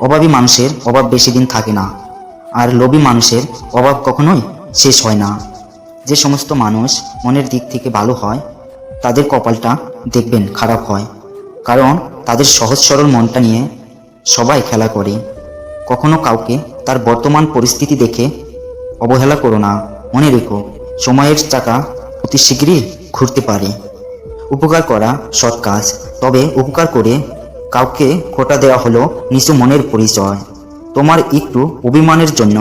অভাবী মানুষের অভাব বেশি দিন থাকে না, আর লোভী মানুষের অভাব কখনোই শেষ হয় না। যে সমস্ত মানুষ মনের দিক থেকে ভালো হয় তাদের কপালটা দেখবেন খারাপ হয়, কারণ তাদের সহজ সরল মনটা নিয়ে সবাই খেলা করে। কখনো কাউকে তার বর্তমান পরিস্থিতি দেখে অবহেলা করো না। মনে রেখো, সময়ের চাকা অতি শীঘ্রই ঘুরতে পারে। উপকার করা সৎ কাজ, তবে উপকার করে কাউকে খোটা দেওয়া হলো নিচু মনের পরিচয়। তোমার একটু অভিমানের জন্য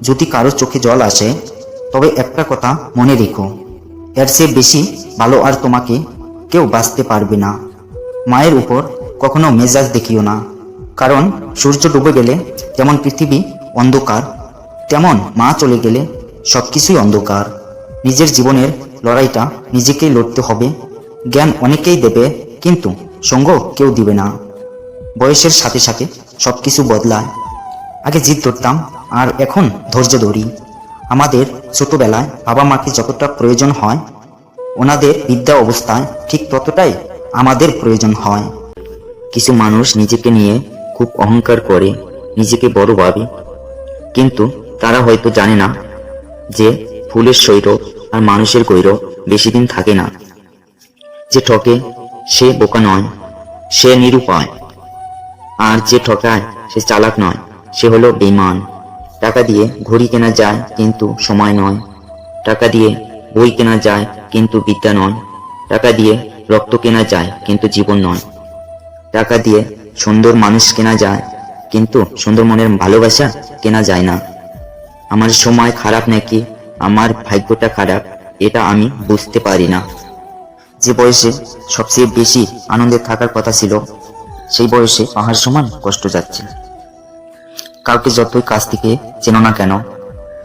যদি কারো চোখে জল আসে, তবে একটা কথা মনে রেখো, এর চেয়ে বেশি ভালো আর তোমাকে কেউ বাঁচতে পারবে না। মায়ের উপর কখনো মেজাজ দেখিও না, কারণ সূর্য ডুবে গেলে যেমন পৃথিবী অন্ধকার, তেমন মা চলে গেলে সবকিছুই অন্ধকার। নিজের জীবনের লড়াইটা নিজেকেই লড়তে হবে। জ্ঞান অনেকেই দেবে, কিন্তু সঙ্গ কেউ দিবে না। বয়সের সাথে সাথে সবকিছু বদলায়। আগে জিদ ধরতাম, আর এখন ধৈর্য ধরি। আমাদের ছোটবেলায় বাবা মাকে যতটা প্রয়োজন হয়, ওনাদের বৃদ্ধা অবস্থায় ঠিক ততটাই আমাদের প্রয়োজন হয়। কিছু মানুষ নিজেকে নিয়ে খুব অহংকার করে, নিজেকে বড় ভাবে, কিন্তু তারা হয়তো জানে না যে ফুলের সৌরভ আর মানুষের গৌরব বেশি দিন থাকে না। যে ঠকে সে বোকা নয়, সে নিরুপায়। আর যে ঠকায় সে চালাক নয়, সে হলো বেঈমান। টাকা দিয়ে ঘড়ি কেনা যায়, কিন্তু সময় নয়। টাকা দিয়ে বই কেনা যায়, কিন্তু বিদ্যা নয়। টাকা দিয়ে রক্ত কেনা যায়, কিন্তু জীবন নয়। টাকা দিয়ে সুন্দর মানুষ কেনা যায়, কিন্তু সুন্দর মনের ভালোবাসা কেনা যায় না। আমার সময় খারাপ নাকি আমার ভাগ্যটা খারাপ, এটা আমি বুঝতে পারি না। যে বয়সে সবচেয়ে বেশি আনন্দে থাকার কথা ছিল, সেই বয়সে পাহাড় সমান কষ্ট যাচ্ছে। কাউকে যতই কাছ থেকে চেনো না কেন,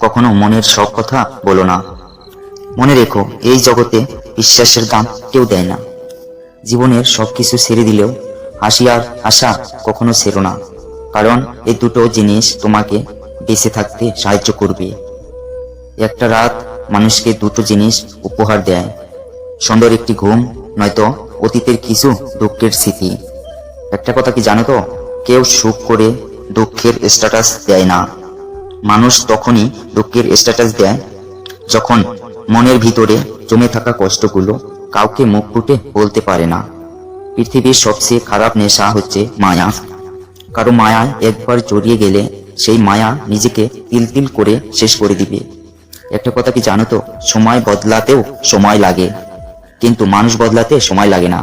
কখনো মনের সব কথা বলো না। মনে রেখো, এই জগতে বিশ্বাসের দাম কেউ দেয় না। জীবনের সবকিছু ছেড়ে দিলেও হাসি আর আশা কখনো ছেড়ো না, কারণ এই দুটো জিনিস তোমাকে বেঁচে থাকতে সাহায্য করবে। একটা রাত মানুষকে দুটো জিনিস উপহার দেয়, সুন্দর একটি ঘুম, নয়তো অতীতের কিছু দুঃখের স্মৃতি। একটা কথা কি জানো তো, কেউ সুখ করে দুঃখের স্ট্যাটাস দেয় না। মানুষ তখনই দুঃখের স্ট্যাটাস দেয় যখন মনের ভিতরে জমে থাকা কষ্টগুলো কাউকে মুখ ফুটে বলতে পারে না। পৃথিবীর সবচেয়ে খারাপ নেশা হচ্ছে মায়া। কারো মায়ায় একবার জড়িয়ে গেলে সেই মায়া নিজেকে তিল তিল করে শেষ করে দিবে। একটা কথা কি জানো তো, সময় বদলাতেও সময় লাগে, কিন্তু মানুষ বদলাতে সময় লাগে না।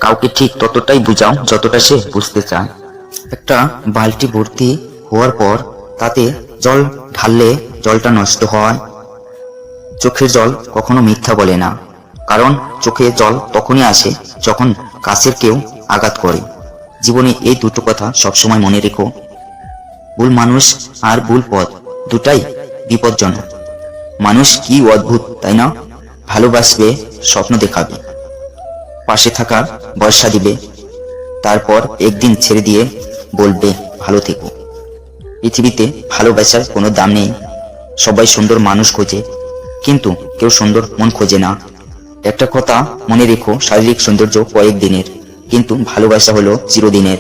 কাউকে ঠিক ততটাই বুঝাও যতটা সে বুঝতে চায়। একটা বালতি ভর্তি হওয়ার পর তাতে জল ঢাললে জলটা নষ্ট হয়। চোখের জল কখনো মিথ্যা বলে না, কারণ চোখে জল তখনই আসে যখন কাছের কেউ আঘাত করে। জীবনে এই দুটো কথা সবসময় মনে রেখো, ভুল মানুষ আর ভুল পথ দুটাই বিপজ্জনক। মানুষ কি অদ্ভুত, তাই না? ভালোবাসবে, স্বপ্ন দেখাবে, পাশে থাকার ভরসা দিবে, তারপর একদিন ছেড়ে দিয়ে বলবে ভালো থেকো। পৃথিবীতে ভালোবাসার কোনো দাম নেই। সবাই সুন্দর মানুষ খোঁজে, কিন্তু কেউ সুন্দর মন খোঁজে না। একটা কথা মনে রেখো, শারীরিক সৌন্দর্য কয়েকদিনের, কিন্তু ভালোবাসা হলো চিরদিনের।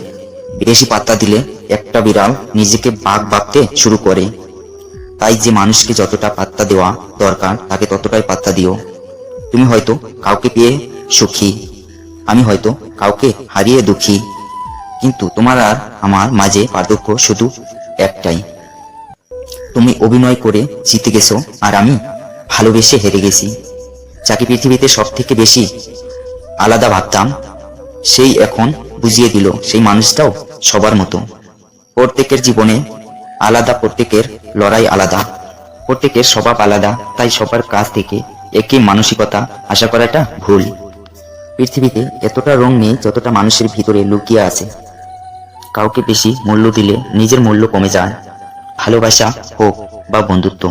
বেশি পাত্তা দিলে একটা বিড়াল নিজেকে বাঘ ভাবতে শুরু করে। তাই যে মানুষকে যতটা পাত্তা দেওয়া দরকার তাকে ততটাই পাত্তা দিও। তুমি হয়তো কাউকে পেয়ে সুখী, আমি হয়তো কাউকে হারিয়ে দুঃখী, কিন্তু তোমার আর আমার মাঝে পার্থক্য শুধু একটাই, তুমি অভিনয় করে জিতে গেছো আর আমি ভালোবেসে হেরে গেছি। যাকে পৃথিবীতে সব থেকে বেশি আলাদা ভাবতাম, সেই এখন বুঝিয়ে দিল সেই মানুষটাও সবার মতো। প্রত্যেকের জীবনে আলাদা, প্রত্যেকের লড়াই আলাদা, প্রত্যেকের স্বভাব আলাদা, তাই সবার কাছ থেকে একই মানসিকতা আশা করাটা ভুল। পৃথিবীতে এতটা রং নেই যতটা মানুষের ভিতরে লুকিয়ে আছে। কাউকে বেশি মূল্য দিলে নিজের মূল্য কমে যায়। ভালোবাসা হোক বা বন্ধুত্ব,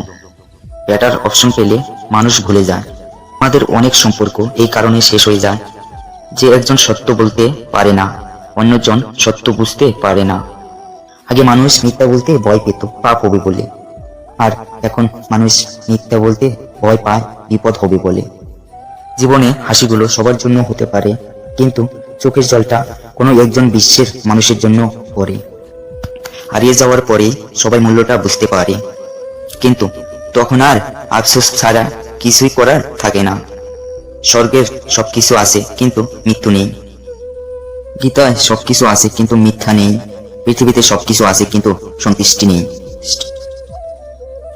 বেটার অপশন পেলে মানুষ ভুলে যায়। আমাদের অনেক সম্পর্ক এই কারণে শেষ হয়ে যায় যে একজন সত্য বলতে পারে না, অন্যজন সত্য বুঝতে পারে না। আগে মানুষ মিথ্যা বলতে ভয় পেত পাপ হবে বলে, আর এখন মানুষ মিথ্যা বলতে ভয় পায় বিপদ হবে বলে। জীবনে হাসিগুলো সবার জন্য হতে পারে, কিন্তু চোখের জলটা কোনো একজন বিশ্বের মানুষের জন্য পড়ে। হারিয়ে যাওয়ার পরে সবাই মূল্যটা বুঝতে পারে, কিন্তু তখন আর আফসোস ছাড়া কিছুই করার থাকে না। স্বর্গের সবকিছু আছে কিন্তু মৃত্যু নেই, গীতায় সবকিছু আছে কিন্তু মিথ্যা নেই, পৃথিবীতে সবকিছু আছে কিন্তু সন্তুষ্টি নেই।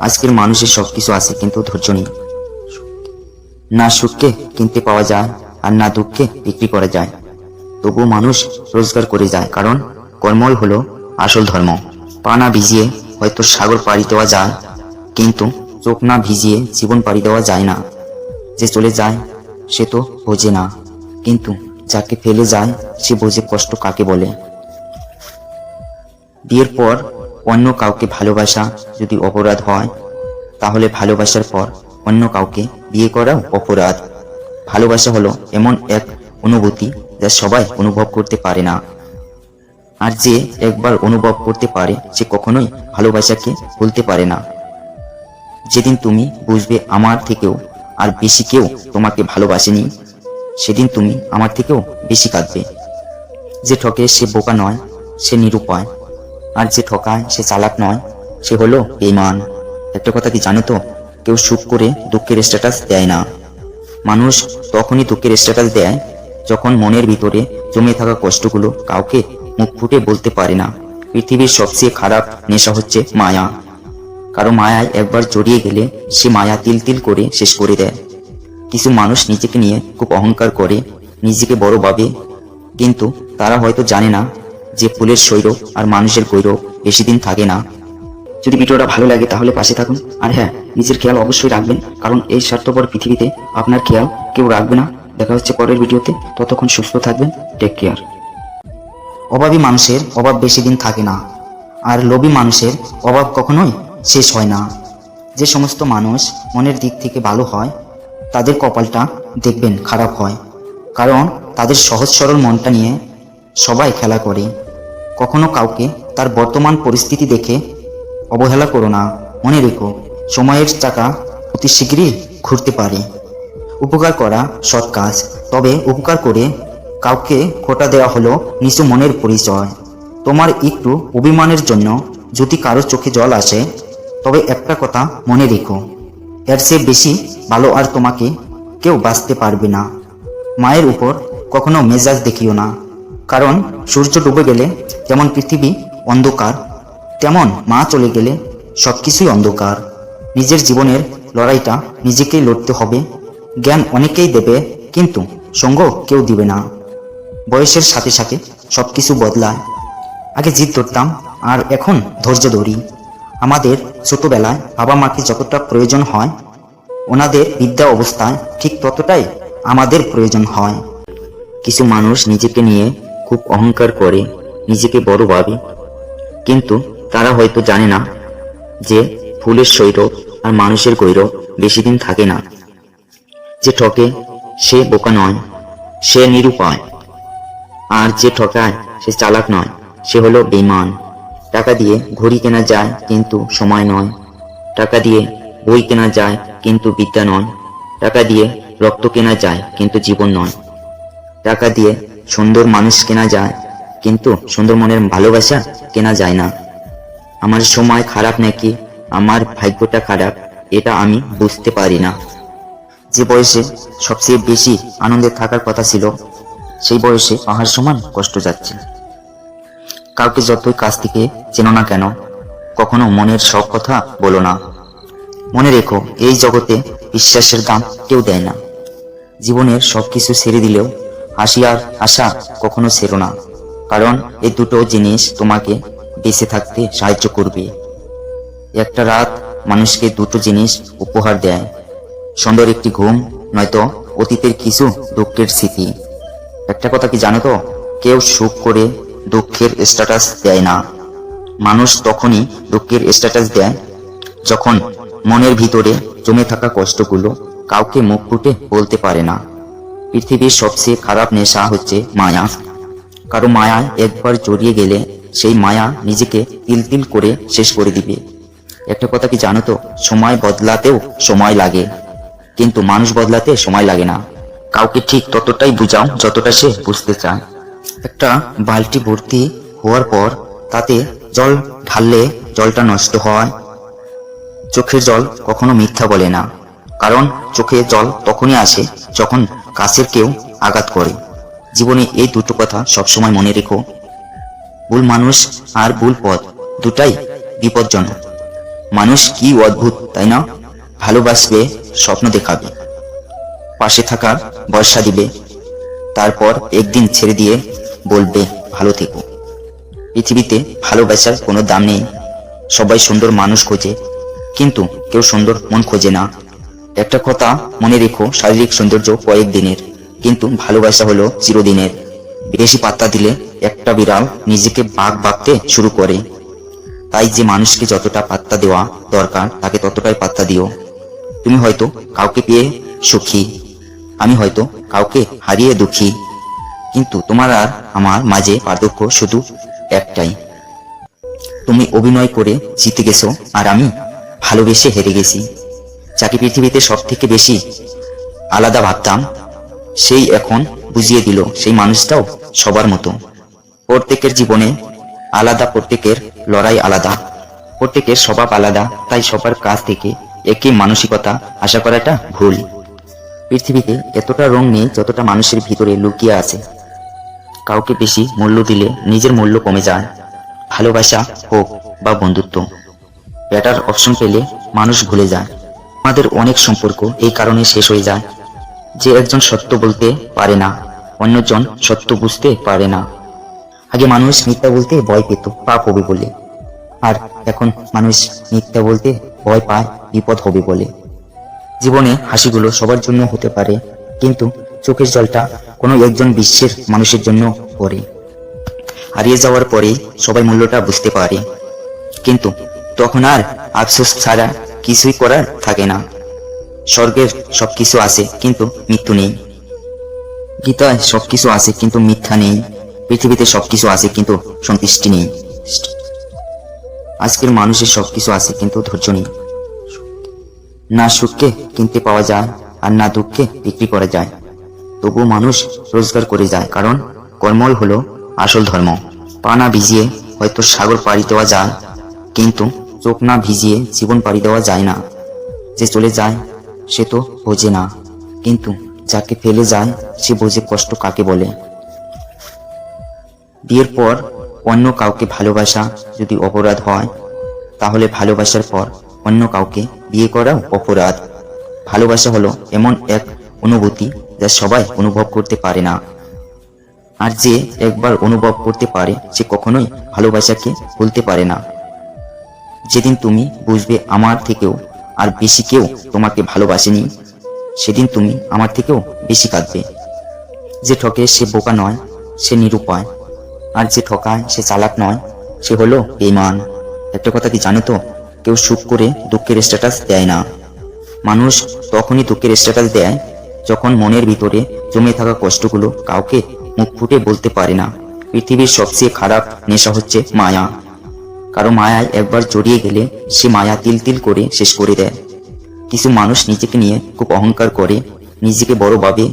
আজকের মানুষের সবকিছু আছে কিন্তু ধৈর্য নেই। না সুখকে কিনতে পাওয়া যায় আর না দুঃখকে বিক্রি করা যায়, তবুও মানুষ রোজগার করে যায়, কারণ কর্মই হলো আসল ধর্ম। পা না ভিজিয়ে হয়তো সাগর পাড়ি দেওয়া যায়, কিন্তু চোখ না ভিজিয়ে জীবন পাড়ি দেওয়া যায় না। যে চলে যায় সে তো বোঝে না, কিন্তু যাকে ফেলে যায় সে বোঝে কষ্ট কাকে বলে। বিয়ের পর অন্য কাউকে ভালোবাসা যদি অপরাধ হয়, তাহলে ভালোবাসার পর অন্য কাউকে বিয়ে করাও অপরাধ। ভালোবাসা হলো এমন এক অনুভূতি যা সবাই অনুভব করতে পারে না, আর যে একবার অনুভব করতে পারে সে কখনোই ভালোবাসাকে ভুলতে পারে না। যেদিন তুমি বুঝবে আমার থেকেও আর বেশি কেউ তোমাকে ভালোবাসেনি, সেদিন তুমি আমার থেকেও বেশি কাঁদবে। যে ঠকে সে বোকা নয়, সে নিরুপায়, আর যে ঠকায় সে চালাক নয়, সে হলো বেঈমান। একটা কথা কি জানো তো, কেউ সুখ করে দুঃখের স্ট্যাটাস দেয় না। মানুষ তখনই দুঃখের স্ট্যাটাস দেয় যখন মনের ভিতরে জমে থাকা কষ্টগুলো কাউকে মুখ ফুটে বলতে পারে না। পৃথিবীর সবচেয়ে খারাপ নেশা হচ্ছে মায়া। কারো মায়ায় একবার জড়িয়ে গেলে সে মায়া তিল তিল করে শেষ করে দেয়। কিছু মানুষ নিজেকে নিয়ে খুব অহংকার করে, নিজেকে বড় ভাবে, কিন্তু তারা হয়তো জানে না যে ফুলের সৌরভ আর মানুষের গৌরব বেশি দিন থাকে না। যদি ভিডিওটা ভালো লাগে তাহলে পাশে থাকুন, আর হ্যাঁ, নিজের খেয়াল অবশ্যই রাখবেন, কারণ এই স্বার্থপর পৃথিবীতে আপনার খেয়াল কেউ রাখবে না। দেখা হচ্ছে পরের ভিডিওতে, ততক্ষণ সুস্থ থাকবেন, টেক কেয়ার। অভাবী মানুষের অভাব বেশি দিন থাকে না, আর লোভী মানুষের অভাব কখনোই শেষ হয় না। যে সমস্ত মানুষ মনের দিক থেকে ভালো হয় তাদের কপালটা দেখবেন খারাপ হয়, কারণ তাদের সহজ সরল মনটা নিয়ে সবাই খেলা করে। কখনো কাউকে তার বর্তমান পরিস্থিতি দেখে অবহেলা করো না। মনে রেখো, সময়ের চাকা অতি শীঘ্রই ঘুরতে পারে। উপকার করা সৎ কাজ, তবে উপকার করে কাউকে খোটা দেওয়া হলো নিচু মনের পরিচয়। তোমার একটু অভিমানের জন্য যদি কারো চোখে জল আসে, তবে একটা কথা মনে রেখো, এর চেয়ে বেশি ভালো আর তোমাকে কেউ বাঁচতে পারবে না। মায়ের উপর কখনো মেজাজ দেখিও না, কারণ সূর্য ডুবে গেলে যেমন পৃথিবী অন্ধকার, তেমন মা চলে গেলে সবকিছুই অন্ধকার। নিজের জীবনের লড়াইটা নিজেকেই লড়তে হবে। জ্ঞান অনেকেই দেবে, কিন্তু সঙ্গ কেউ দিবে না। বয়সের সাথে সাথে সবকিছু বদলায়। আগে জিদ ধরতাম, আর এখন ধৈর্য ধরি। আমাদের ছোটবেলায় বাবা মাকে যতটা প্রয়োজন হয়, ওনাদের বিদ্যা অবস্থায় ঠিক ততটাই আমাদের প্রয়োজন হয়। কিছু মানুষ নিজেকে নিয়ে খুব অহংকার করে, নিজেকে বড় ভাবে, কিন্তু তারা হয়তো জানে না যে ফুলের সৌরভ আর মানুষের গৌরব বেশি দিন থাকে না। যে ঠকে সে বোকা নয়, সে নিরুপায়, আর যে ঠকায় সে চালাক নয়, সে হলো বেঈমান। টাকা দিয়ে ঘড়ি কেনা যায় কিন্তু সময় নয়, টাকা দিয়ে বই কেনা যায় কিন্তু বিদ্যা নয়, টাকা দিয়ে রক্ত কেনা যায় কিন্তু জীবন নয়, টাকা দিয়ে সুন্দর মানুষ কেনা যায় কিন্তু সুন্দর মনের ভালোবাসা কেনা যায় না। আমার সময় খারাপ নাকি আমার ভাগ্যটা খারাপ, এটা আমি বুঝতে পারি না। যে বয়সে সবচেয়ে বেশি আনন্দে থাকার কথা ছিল, সেই বয়সে পাহাড় সমান কষ্ট যাচ্ছে। কাউকে যতই কাছ থেকে চেনো না কেন, কখনো মনের সব কথা বলো না। মনে রেখো, এই জগতে বিশ্বাসের দাম কেউ দেয় না। জীবনের সবকিছু ছেড়ে দিলেও হাসি আর আশা কখনো ছেড়ো না, কারণ এই দুটো জিনিস তোমাকে বেঁচে থাকতে সাহায্য করবে। একটা রাত মানুষকে দুটো জিনিস উপহার দেয়, সুন্দর একটি ঘুম, নয়তো অতীতের কিছু দুঃখের স্মৃতি। একটা কথা কি জানো তো, কেউ সুখ করে দুঃখের স্ট্যাটাস দেয় না। মানুষ তখনই দুঃখের স্ট্যাটাস দেয় যখন মনের ভিতরে জমে থাকা কষ্টগুলো কাউকে মুখ ফুটে বলতে পারে না। পৃথিবীর সবচেয়ে খারাপ নেশা হচ্ছে মায়া। কারো মায়ায় একবার জড়িয়ে গেলে সেই মায়া নিজেকে তিল তিল করে শেষ করে দিবে। একটা কথা কি জানো তো, সময় বদলাতেও সময় লাগে, কিন্তু মানুষ বদলাতে সময় লাগে না। কাউকে ঠিক ততটাই বুঝাও যতটা সে বুঝতে চায়। একটা বালতি ভর্তি হওয়ার পর তাতে জল ঢাললে জলটা নষ্ট হয়। চোখের জল কখনো মিথ্যা বলে না, কারণ চোখে জল তখনই আসে যখন কাছের কেউ আঘাত করে। জীবনে এই দুটো কথা সবসময় মনে রেখো। ভুল মানুষ আর ভুল পথ দুটাই বিপজ্জনক। মানুষ কি অদ্ভুত, তাই না? ভালোবাসবে, স্বপ্ন দেখাবে, পাশে থাকার ভরসা দিবে, তারপর একদিন ছেড়ে দিয়ে বলবে ভালো থেকো। পৃথিবীতে ভালোবাসার কোনো দাম নেই। সবাই সুন্দর মানুষ খোঁজে, কিন্তু কেউ সুন্দর মন খোঁজে না। একটা কথা মনে রেখো, শারীরিক সৌন্দর্য কয়েকদিনের, কিন্তু ভালোবাসা হলো চিরদিনের। বেশি পাত্তা দিলে একটা বিড়াল নিজেকে বাঘ ভাবতে শুরু করে। তাই যে মানুষকে যতটা পাত্তা দেওয়া দরকার তাকে ততটাই পাত্তা দিও। তুমি হয়তো কাউকে পেয়ে সুখী, আমি হয়তো কাউকে হারিয়ে দুঃখী, কিন্তু তোমার আর আমার মাঝে পার্থক্য শুধু একটাই, তুমি অভিনয় করে জিতে গেছো আর আমি ভালোবেসে হেরে গেছি। যাকে পৃথিবীতে সব থেকে বেশি আলাদা ভাবতাম, সেই এখন বুঝিয়ে দিল সেই মানুষটাও সবার মতো। প্রত্যেকের জীবনে আলাদা, প্রত্যেকের লড়াই আলাদা, প্রত্যেকের স্বভাব আলাদা, তাই সবার কাছ থেকে একই মানসিকতা আশা করাটা ভুল। পৃথিবীতে এতটা রং নেই যতটা মানুষের ভিতরে লুকিয়ে আছে। কাউকে বেশি মূল্য দিলে নিজের মূল্য কমে যায়। ভালোবাসা হোক বা বন্ধুত্ব, বেটার অপশন পেলে মানুষ ভুলে যায়। আমাদের অনেক সম্পর্ক এই কারণে শেষ হয়ে যায় যে একজন সত্য বলতে পারে না, অন্যজন সত্য বুঝতে পারে না। আগে মানুষ মিথ্যা বলতে ভয় পেত পাপ হবে বলে, আর এখন মানুষ মিথ্যা বলতে ভয় পায় বিপদ হবে বলে। জীবনে হাসিগুলো সবার জন্য হতে পারে, কিন্তু চোখের জলটা কোনো একজন বিশ্বের মানুষের জন্য পড়ে। হারিয়ে যাওয়ার পরে সবাই মূল্যটা বুঝতে পারে, কিন্তু তখন আর আফসোস ছাড়া কিছুই করার থাকে না। স্বর্গের সবকিছু আছে কিন্তু মৃত্যু নেই, গীতায় সবকিছু আছে কিন্তু মিথ্যা নেই, পৃথিবীতে সবকিছু আছে কিন্তু সন্তুষ্টি নেই। আজকের মানুষের সবকিছু আছে কিন্তু ধৈর্য নেই। না সুখকে কিনতে পাওয়া যায় আর না দুঃখকে বিক্রি করা যায়, তবুও মানুষ রোজগার করে যায়, কারণ কর্মই হলো আসল ধর্ম। পা না ভিজিয়ে হয়তো সাগর পাড়ি দেওয়া যায়, কিন্তু চোখ না ভিজিয়ে জীবন পাড়ি দেওয়া যায় না। যে চলে যায় সে তো বোঝে না, কিন্তু যাকে ফেলে যায় সে বোঝে কষ্ট কাকে বলে। বিয়ের পর অন্য কাউকে ভালোবাসা যদি অপরাধ হয়, তাহলে ভালোবাসার পর অন্য কাউকে বিয়ে করাও অপরাধ। ভালোবাসা হলো এমন এক অনুভূতি যা সবাই অনুভব করতে পারে না, আর যে একবার অনুভব করতে পারে সে কখনোই ভালোবাসাকে ভুলতে পারে না। যেদিন তুমি বুঝবে আমার থেকেও আর বেশি কেউ তোমাকে ভালোবাসেনি, সেদিন তুমি আমার থেকেও বেশি কাঁদবে। যে ঠকে সে বোকা নয়, সে নিরুপায়, আর যে ঠকায় সে চালাক নয়, সে হলো বেঈমান। একটা কথা কি জানো তো, কেউ সুখ করে দুঃখের স্ট্যাটাস দেয় না। মানুষ তখনই দুঃখের স্ট্যাটাস দেয় যখন মনের ভিতরে জমে থাকা কষ্টগুলো কাউকে মুখ ফুটে বলতে পারে না। পৃথিবীর সবচেয়ে খারাপ নেশা হচ্ছে মায়া। কারো মায়ায় একবার জড়িয়ে গেলে সে মায়া তিল তিল করে শেষ করে দেয়। কিছু মানুষ নিজেকে নিয়ে খুব অহংকার করে, নিজেকে বড় ভাবে,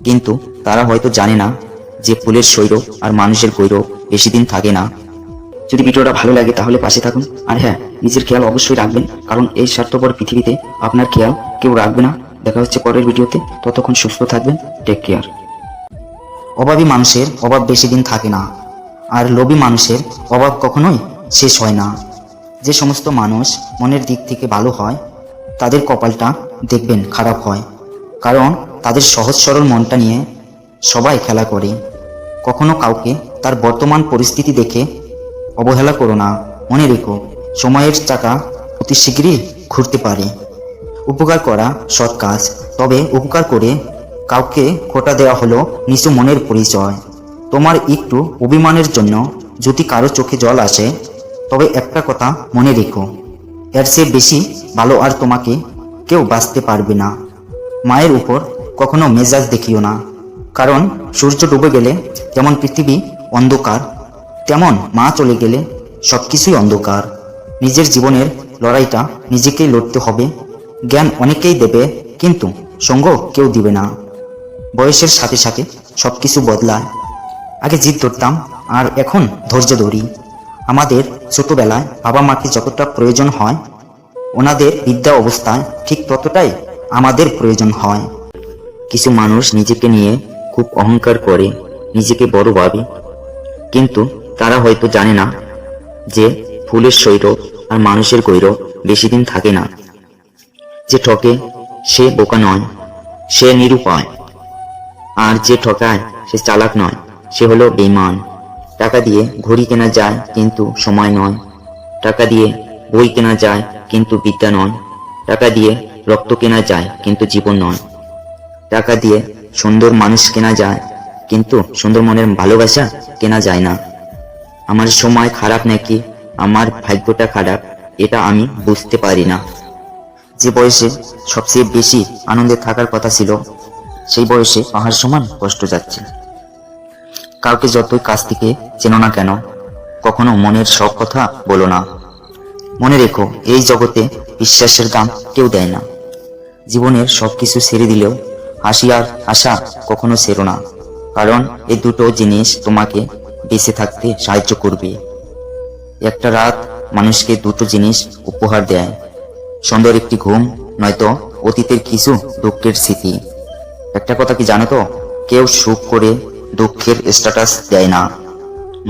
কিন্তু তারা হয়তো জানে না যে ফুলের সৌরভ আর মানুষের গৌরব বেশি দিন থাকে না। যদি ভিডিওটা ভালো লাগে তাহলে পাশে থাকুন, আর হ্যাঁ, নিজের খেয়াল অবশ্যই রাখবেন, কারণ এই স্বার্থপর পৃথিবীতে আপনার খেয়াল কেউ রাখবে না। দেখা হচ্ছে পরের ভিডিওতে, ততক্ষণ সুস্থ থাকবেন, টেক কেয়ার। অভাবী মানুষের অভাব বেশি দিন থাকে না, আর লোভী মানুষের অভাব কখনোই শেষ হয় না। যে সমস্ত মানুষ মনের দিক থেকে ভালো হয় তাদের কপালটা দেখবেন খারাপ হয়, কারণ তাদের সহজ সরল মনটা নিয়ে সবাই খেলা করে। কখনো কাউকে তার বর্তমান পরিস্থিতি দেখে অবহেলা করো না। মনে রেখো, সময়ের চাকা অতি শীঘ্রই ঘুরতে পারে। উপকার করা সৎ কাজ, তবে উপকার করে কাউকে খোটা দেওয়া হলো নিচু মনের পরিচয়। তোমার একটু অভিমানের জন্য যদি কারো চোখে জল আসে, তবে একটা কথা মনে রেখো, এর চেয়ে বেশি ভালো আর তোমাকে কেউ বাঁচতে পারবে না। মায়ের উপর কখনো মেজাজ দেখিও না, কারণ সূর্য ডুবে গেলে যেমন পৃথিবী অন্ধকার, তেমন মা চলে গেলে সবকিছুই অন্ধকার। নিজের জীবনের লড়াইটা নিজেকেই লড়তে হবে। জ্ঞান অনেকেই দেবে, কিন্তু সঙ্গ কেউ দিবে না। বয়সের সাথে সাথে সবকিছু বদলায়। আগে জিদ ধরতাম আর এখন ধৈর্য ধরি। আমাদের ছোটবেলায় বাবা মাকে যতটা প্রয়োজন হয়, ওনাদের বৃদ্ধা অবস্থায় ঠিক ততটাই আমাদের প্রয়োজন হয়। কিছু মানুষ নিজেকে নিয়ে খুব অহংকার করে, নিজেকে বড় ভাবে, কিন্তু তারা হয়তো জানে না যে ফুলের সৌরভ আর মানুষের গৌরব বেশি দিন থাকে না। যে ঠকে সে বোকা নয়, সে নিরুপায়। আর যে ঠকায় সে চালাক নয়, সে হলো বেঈমান। টাকা দিয়ে ঘড়ি কেনা যায় কিন্তু সময় নয়। টাকা দিয়ে বই কেনা যায় কিন্তু বিদ্যা নয়। টাকা দিয়ে রক্ত কেনা যায় কিন্তু জীবন নয়। টাকা দিয়ে সুন্দর মানুষ কেনা যায় কিন্তু সুন্দর মনের ভালোবাসা কেনা যায় না। আমার সময় খারাপ নাকি আমার ভাগ্যটা খারাপ, এটা আমি বুঝতে পারি না। যে বয়সে সবচেয়ে বেশি আনন্দে থাকার কথা ছিল, সেই বয়সে পাহাড় সমান কষ্ট যাচ্ছে। কাউকে যতই কাছ থেকে চেনো না কেন, কখনো মনের সব কথা বলো না। মনে রেখো, এই জগতে বিশ্বাসের দাম কেউ দেয় না। জীবনের সবকিছু ছেড়ে দিলেও হাসি আর আশা কখনো ছেড়ো না, কারণ এই দুটো জিনিস তোমাকে বেঁচে থাকতে সাহায্য করবে। একটা রাত মানুষকে দুটো জিনিস উপহার দেয়, সুন্দর একটি ঘুম, নয়তো অতীতের কিছু দুঃখের স্মৃতি। একটা কথা কি জানো তো, কেউ সুখ করে দুঃখের স্ট্যাটাস দেয় না।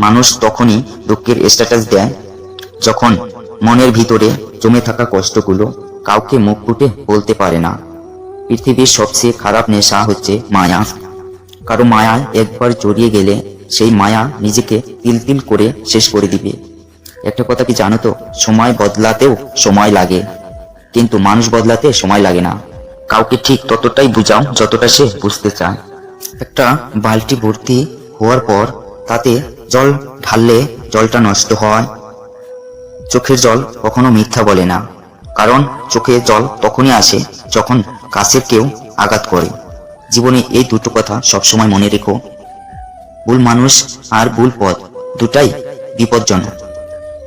মানুষ তখনই দুঃখের স্ট্যাটাস দেয় যখন মনের ভিতরে জমে থাকা কষ্টগুলো কাউকে মুখ ফুটে বলতে পারে না। পৃথিবীর সবচেয়ে খারাপ নেশা হচ্ছে মায়া। কারো মায়ায় একবার জড়িয়ে গেলে সেই মায়া নিজেকে তিল তিল করে শেষ করে দিবে। একটা কথা কি জানো তো, সময় বদলাতেও সময় লাগে, কিন্তু মানুষ বদলাতে সময় লাগে না। কাউকে ঠিক ততটাই বুঝাও যতটা সে বুঝতে চায়। একটা বালতি ভর্তি হওয়ার পর তাতে জল ঢাললে জলটা নষ্ট হয়। চোখের জল কখনো মিথ্যা বলে না, কারণ চোখে জল তখনই আসে যখন কাছের কেউ আঘাত করে। জীবনে এই দুটো কথা সবসময় মনে রেখো, ভুল মানুষ আর ভুল পথ দুটাই বিপজ্জনক।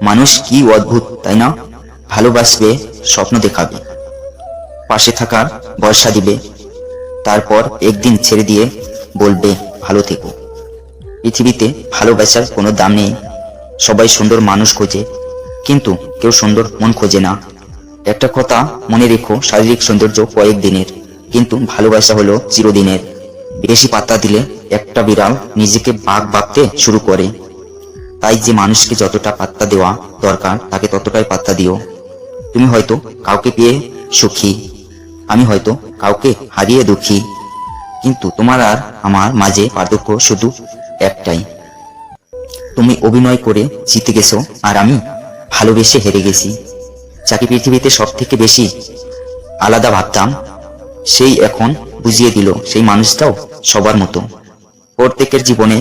মানুষ কি অদ্ভুত, তাই না? ভালোবাসবে, স্বপ্ন দেখাবে, পাশে থাকার ভরসা দিবে, তারপর একদিন ছেড়ে দিয়ে বলবে ভালো থেকো। পৃথিবীতে ভালোবাসার কোনো দাম নেই। সবাই সুন্দর মানুষ খোঁজে, কিন্তু কেউ সুন্দর মন খোঁজে না। একটা কথা মনে রেখো, শারীরিক সৌন্দর্য কয়েকদিনের, কিন্তু ভালোবাসা হলো চিরদিনের। বেশি পাত্তা দিলে একটা বিড়াল নিজেকে বাঘ ভাবতে শুরু করে। তাই যে মানুষকে যতটা পাত্তা দেওয়া দরকার তাকে ততটাই পাত্তা দিও। তুমি হয়তো কাউকে পেয়ে সুখী, আমি হয়তো কাউকে হারিয়ে দুঃখী, কিন্তু তোমার আর আমার মাঝে পার্থক্য শুধু একটাই, তুমি অভিনয় করে জিতে গেছো আর আমি ভালোবেসে হেরে গেছি। যাকে পৃথিবীতে সব থেকে বেশি আলাদা ভাবতাম, সেই এখন বুঝিয়ে দিল সেই মানুষটাও সবার মতো। প্রত্যেকের জীবনে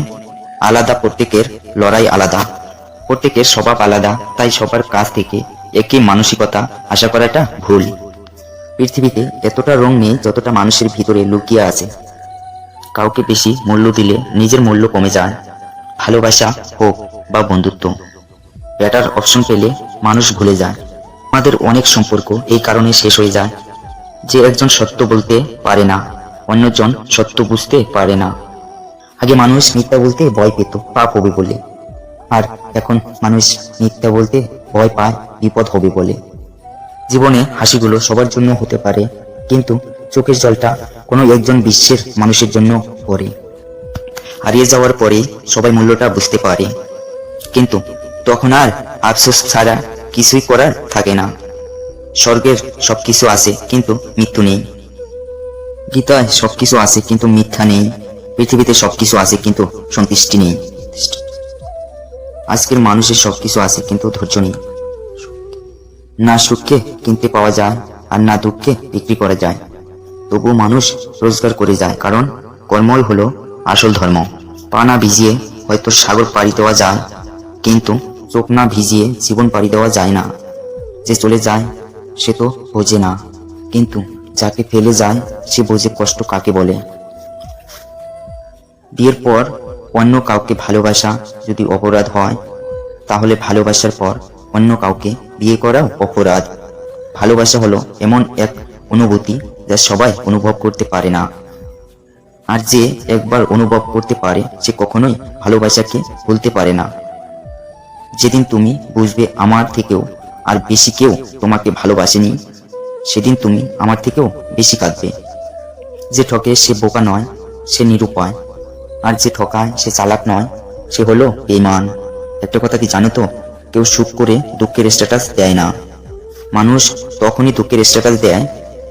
আলাদা, প্রত্যেকের লড়াই আলাদা, প্রত্যেকের স্বভাব আলাদা, তাই সবার কাছ থেকে একই মানসিকতা আশা করাটা ভুল। পৃথিবীতে এতটা রং নেই যতটা মানুষের ভিতরে লুকিয়ে আছে। কাউকে বেশি মূল্য দিলে নিজের মূল্য কমে যায়। ভালোবাসা হোক বা বন্ধুত্ব, বেটার অপশন পেলে মানুষ ভুলে যায়। আমাদের অনেক সম্পর্ক এই কারণে শেষ হয়ে যায় যে একজন সত্য বলতে পারে না, অন্যজন সত্য বুঝতে পারে না। আগে মানুষ মিথ্যা বলতে ভয় পেত পাপ হবে বলে, আর এখন মানুষ মিথ্যা বলতে ভয় পায় বিপদ হবে বলে। জীবনে হাসিগুলো সবার জন্য হতে পারে, কিন্তু চোখের জলটা কোনো একজন বিশ্বের মানুষের জন্য পড়ে। হারিয়ে যাওয়ার পরে সবাই মূল্যটা বুঝতে পারে, কিন্তু তখন আর আফসোস ছাড়া কিছুই করার থাকে না। স্বর্গের সবকিছু আছে কিন্তু মৃত্যু নেই, গীতায় সবকিছু আছে কিন্তু মিথ্যা নেই, পৃথিবীতে সবকিছু আছে কিন্তু সন্তুষ্টি নেই। আজকের মানুষের সবকিছু আছে কিন্তু ধৈর্য নেই। না সুখকে কিনতে পাওয়া যায় আর না দুঃখকে বিক্রি করা যায়, তবুও মানুষ রোজগার করে যায়, কারণ কর্মই হলো আসল ধর্ম। পা না ভিজিয়ে হয়তো সাগর পাড়ি দেওয়া যায়, কিন্তু চোখ না ভিজিয়ে জীবন পাড়ি দেওয়া যায় না। যে চলে যায় সে তো বোঝে না, কিন্তু যাকে ফেলে যায় সে বোঝে কষ্ট কাকে বলে। বিয়ের পর অন্য কাউকে ভালোবাসা যদি অপরাধ হয়, তাহলে ভালোবাসার পর অন্য কাউকে বিয়ে করাও অপরাধ। ভালোবাসা হলো এমন এক অনুভূতি যা সবাই অনুভব করতে পারে না, আর যে একবার অনুভব করতে পারে সে কখনোই ভালোবাসাকে ভুলতে পারে না। যেদিন তুমি বুঝবে আমার থেকেও আর বেশি কেউ তোমাকে ভালোবাসেনি, সেদিন তুমি আমার থেকেও বেশি কাঁদবে। যে ঠকে সে বোকা নয়, সে নিরুপায়। আর যে ঠকায় সে চালাক নয়, সে হলো বেঈমান। একটা কথা কি জানো তো, কেউ সুখ করে দুঃখের স্ট্যাটাস দেয় না। মানুষ তখনই দুঃখের স্ট্যাটাস দেয়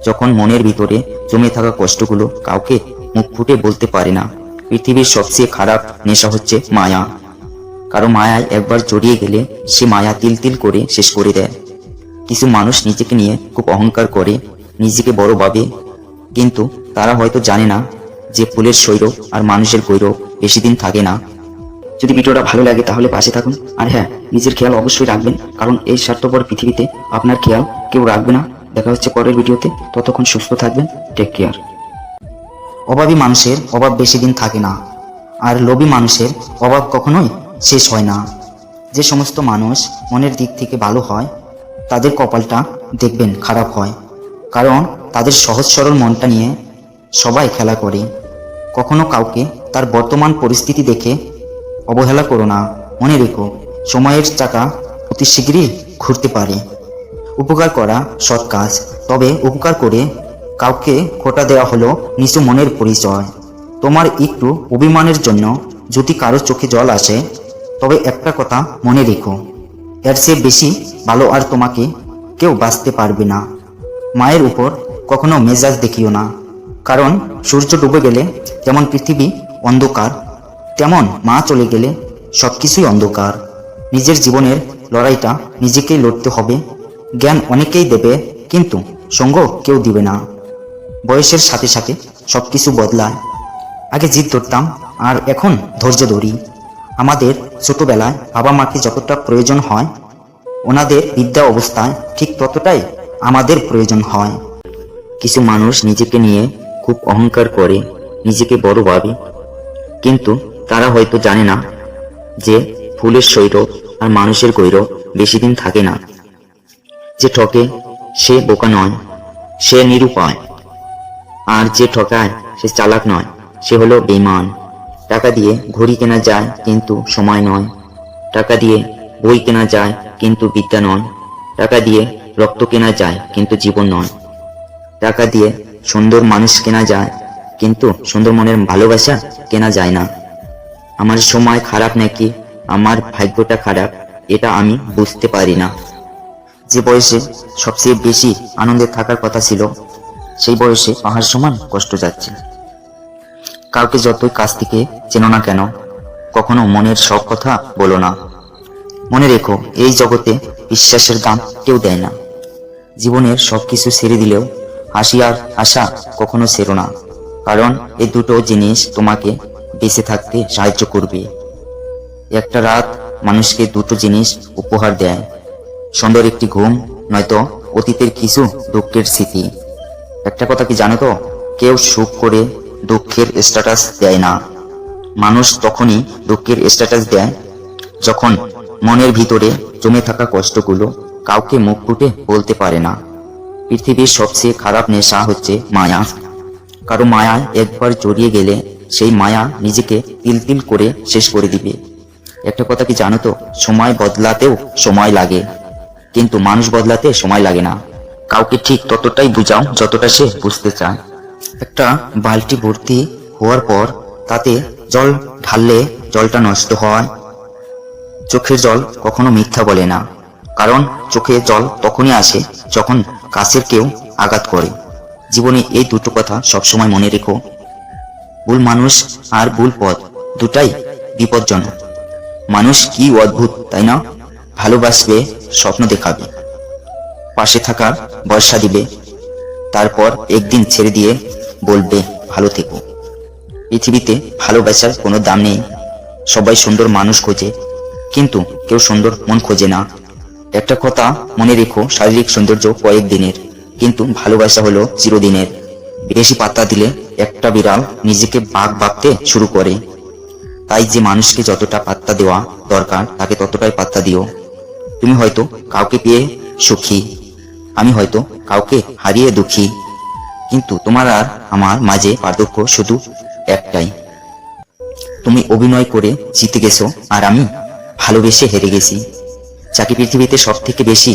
যখন মনের ভিতরে জমে থাকা কষ্টগুলো কাউকে মুখ ফুটে বলতে পারে না। পৃথিবীর সবচেয়ে খারাপ নেশা হচ্ছে মায়া। কারো মায়ায় একবার জড়িয়ে গেলে সে মায়া তিল তিল করে শেষ করে দেয়। কিছু মানুষ নিজেকে নিয়ে খুব অহংকার করে, নিজেকে বড় ভাবে, কিন্তু তারা হয়তো জানে না যে ফুলের সৌরভ আর মানুষের গৌরব বেশি দিন থাকে না। যদি ভিডিওটা ভালো লাগে তাহলে পাশে থাকুন। আর হ্যাঁ, নিজের খেয়াল অবশ্যই রাখবেন, কারণ এই স্বার্থপর পৃথিবীতে আপনার খেয়াল কেউ রাখবে না। দেখা হচ্ছে পরের ভিডিওতে, ততক্ষণ সুস্থ থাকবেন। Take care. অভাবী মানুষের অভাব বেশি দিন থাকে না, আর লোভী মানুষের অভাব কখনোই শেষ হয় না। যে সমস্ত মানুষ মনের দিক থেকে ভালো হয় তাদের কপালটা দেখবেন খারাপ হয়, কারণ তাদের সহজ সরল মনটা নিয়ে সবাই খেলা করে। কখনো কাউকে তার বর্তমান পরিস্থিতি দেখে অবহেলা করো না। মনে রেখো, সময়ের চাকা অতি শীঘ্রই ঘুরতে পারে। উপকার করা সৎ কাজ, তবে উপকার করে কাউকে খোটা দেওয়া হলো নিচু মনের পরিচয়। তোমার একটু অভিমানের জন্য যদি কারো চোখে জল আসে, তবে একটা কথা মনে রেখো, এর চেয়ে বেশি ভালো আর তোমাকে কেউ বাঁচতে পারবে না। মায়ের উপর কখনো মেজাজ দেখিও না, কারণ সূর্য ডুবে গেলে যেমন পৃথিবী অন্ধকার, তেমন মা চলে গেলে সবকিছুই অন্ধকার। নিজের জীবনের লড়াইটা নিজেকেই লড়তে হবে। জ্ঞান অনেকেই দেবে, কিন্তু সঙ্গ কেউ দিবে না। বয়সের সাথে সাথে সবকিছু বদলায়। আগে জিদ ধরতাম, আর এখন ধৈর্য ধরি। আমাদের ছোটবেলায় বাবা মাকে যতটা প্রয়োজন হয়, ওনাদের বিদ্যা অবস্থায় ঠিক ততটাই আমাদের প্রয়োজন হয়। কিছু মানুষ নিজেকে নিয়ে খুব অহংকার করে, নিজেকে বড় ভাবে, কিন্তু তারা হয়তো জানে না যে ফুলের সৌরভ আর মানুষের গৌরব বেশি দিন থাকে না। যে ঠকে সে বোকা নয়, সে নিরুপায়। আর যে ঠকায় সে চালাক নয়, সে হলো বেঈমান। টাকা দিয়ে ঘড়ি কেনা যায়, কিন্তু সময় নয়। টাকা দিয়ে বই কেনা যায়, কিন্তু বিদ্যা নয়। টাকা দিয়ে রক্ত কেনা যায়, কিন্তু জীবন নয়। টাকা দিয়ে সুন্দর মানুষ কেনা যায়, কিন্তু সুন্দর মনের ভালোবাসা কেনা যায় না। আমার সময় খারাপ নাকি আমার ভাগ্যটা খারাপ, এটা আমি বুঝতে পারি না। যে বয়সে সবচেয়ে বেশি আনন্দে থাকার কথা ছিল, সেই বয়সে পাহাড় সমান কষ্ট যাচ্ছে। কাউকে যতই কাছ থেকে চেনো না কেন, কখনো মনের সব কথা বলো না। মনে রেখো, এই জগতে বিশ্বাসের দাম কেউ দেয় না। জীবনের সবকিছু ছেড়ে দিলেও হাসি আর আশা কখনো ছেড়ো না, কারণ এই দুটো জিনিস তোমাকে বেঁচে থাকতে সাহায্য করবে। একটা রাত মানুষকে দুটো জিনিস উপহার দেয়, সুন্দর একটি ঘুম, নয়তো অতীতের কিছু দুঃখের স্মৃতি। একটা কথা কি জানো তো, কেউ সুখ করে দুঃখের স্ট্যাটাস দেয় না। মানুষ তখনই দুঃখের স্ট্যাটাস দেয় যখন মনের ভিতরে জমে থাকা কষ্টগুলো কাউকে মুখ ফুটে বলতে পারে না। পৃথিবীর সবচেয়ে খারাপ নেশা হচ্ছে মায়া। কারো মায়ায় একবার জড়িয়ে গেলে সেই মায়া নিজেকে তিল তিল করে শেষ করে দিবে। একটা কথা কি জানো তো, সময় বদলাতেও সময় লাগে, কিন্তু মানুষ বদলাতে সময় লাগে না। কাউকে ঠিক ততটাই বুঝাও যতটা সে বুঝতে চায়। একটা বালতি ভর্তি হওয়ার পর তাতে জল ঢাললে জলটা নষ্ট হয়। চোখের জল কখনো মিথ্যা বলে না, কারণ চোখে জল তখনই আসে যখন কাছের কেউ আঘাত করে। জীবনে এই দুটো কথা সবসময় মনে রেখো, ভুল মানুষ আর ভুল পথ দুটাই বিপজ্জনক। মানুষ কি অদ্ভুত, তাই না? ভালোবাসবে, স্বপ্ন দেখাবে, পাশে থাকার ভরসা দিবে, তারপর একদিন ছেড়ে দিয়ে বলবে ভালো থেকো। পৃথিবীতে ভালোবাসার কোনো দাম নেই। সবাই সুন্দর মানুষ খোঁজে, কিন্তু কেউ সুন্দর মন খোঁজে না। একটা কথা মনে রেখো, শারীরিক সৌন্দর্য কয়েকদিনের, কিন্তু ভালোবাসা হলো চিরদিনের। বেশি পাত্তা দিলে একটা বিড়াল নিজেকে বাঘ ভাবতে শুরু করে। তাই যে মানুষকে যতটা পাত্তা দেওয়া দরকার তাকে ততটাই পাত্তা দিও। তুমি হয়তো কাউকে পেয়ে সুখী, আমি হয়তো কাউকে হারিয়ে দুঃখী, কিন্তু তোমার আর আমার মাঝে পার্থক্য শুধু একটাই, তুমি অভিনয় করে জিতে গেছো আর আমি ভালোবেসে হেরে গেছি। যাকে পৃথিবীতে সব থেকে বেশি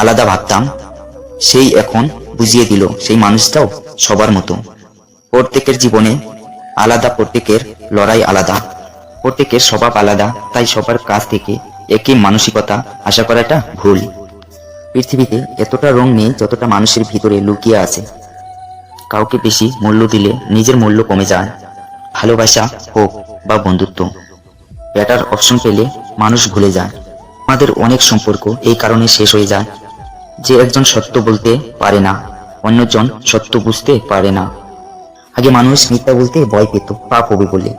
আলাদা ভাবতাম, সেই এখন বুঝিয়ে দিল সেই মানুষটাও সবার মতো। প্রত্যেকের জীবনে আলাদা, প্রত্যেকের লড়াই আলাদা, প্রত্যেকের স্বভাব আলাদা, তাই সবার কাছ থেকে একই মানসিকতা আশা করাটা ভুল। পৃথিবীতে এতটা রং নেই যতটা মানুষের ভিতরে লুকিয়ে আছে। কাউকে বেশি মূল্য দিলে নিজের মূল্য কমে যায়। ভালোবাসা হোক বা বন্ধুত্ব, বেটার অপশন পেলে মানুষ ভুলে যায়। আমাদের অনেক সম্পর্ক এই কারণে শেষ হয়ে যায় যে একজন সত্য বলতে পারে না, অন্যজন সত্য বুঝতে পারে না। আগে মানুষ মিথ্যা বলতে ভয় পেত পাপ হবে বলে,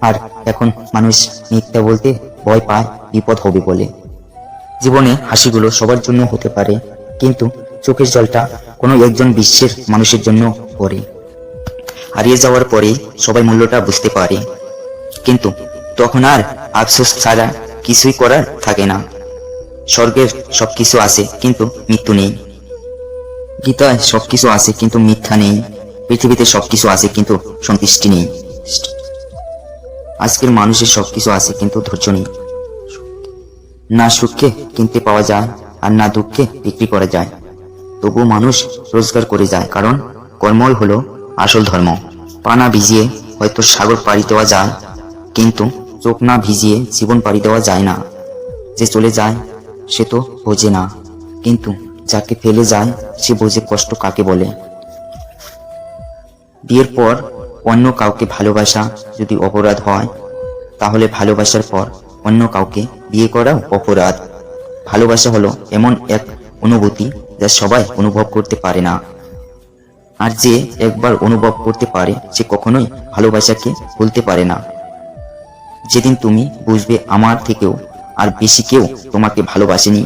আর এখন মানুষ মিথ্যা বলতে ভয় পায় বিপদ হবে বলে। জীবনে হাসিগুলো সবার জন্য হতে পারে, কিন্তু চোখের জলটা কোনো একজন বিশ্বের মানুষের জন্য পড়ে। হারিয়ে যাওয়ার পরে সবাই মূল্যটা বুঝতে পারে, কিন্তু তখন আর আফসোস ছাড়া কিছুই করার থাকে না। স্বর্গের সবকিছু আছে কিন্তু মৃত্যু নেই, গীতায় সবকিছু আছে কিন্তু মিথ্যা নেই, পৃথিবীতে সবকিছু আছে কিন্তু সন্তুষ্টি নেই। আজকের মানুষের সবকিছু আছে কিন্তু ধৈর্য নেই। না সুখকে কিনতে পাওয়া যায় আর না দুঃখকে বিক্রি করা যায়, তবুও মানুষ রোজগার করে যায়, কারণ কর্মই হলো আসল ধর্ম। পা না ভিজিয়ে হয়তো সাগর পাড়ি দেওয়া যায়, কিন্তু চোখ না ভিজিয়ে জীবন পাড়ি দেওয়া যায় না। যে চলে যায় সে তো বোঝে না, কিন্তু যাকে ফেলে যায় সে বোঝে কষ্ট কাকে বলে। বিয়ের পর অন্য কাউকে ভালোবাসা যদি অপরাধ হয়, তাহলে ভালোবাসার পর অন্য কাউকে বিয়ে করাও অপরাধ। ভালোবাসা হলো এমন এক অনুভূতি যা সবাই অনুভব করতে পারে না, আর যে একবার অনুভব করতে পারে সে কখনোই ভালোবাসাকে ভুলতে পারে না। যেদিন তুমি বুঝবে আমার থেকেও আর বেশি কেউ তোমাকে ভালোবাসেনি,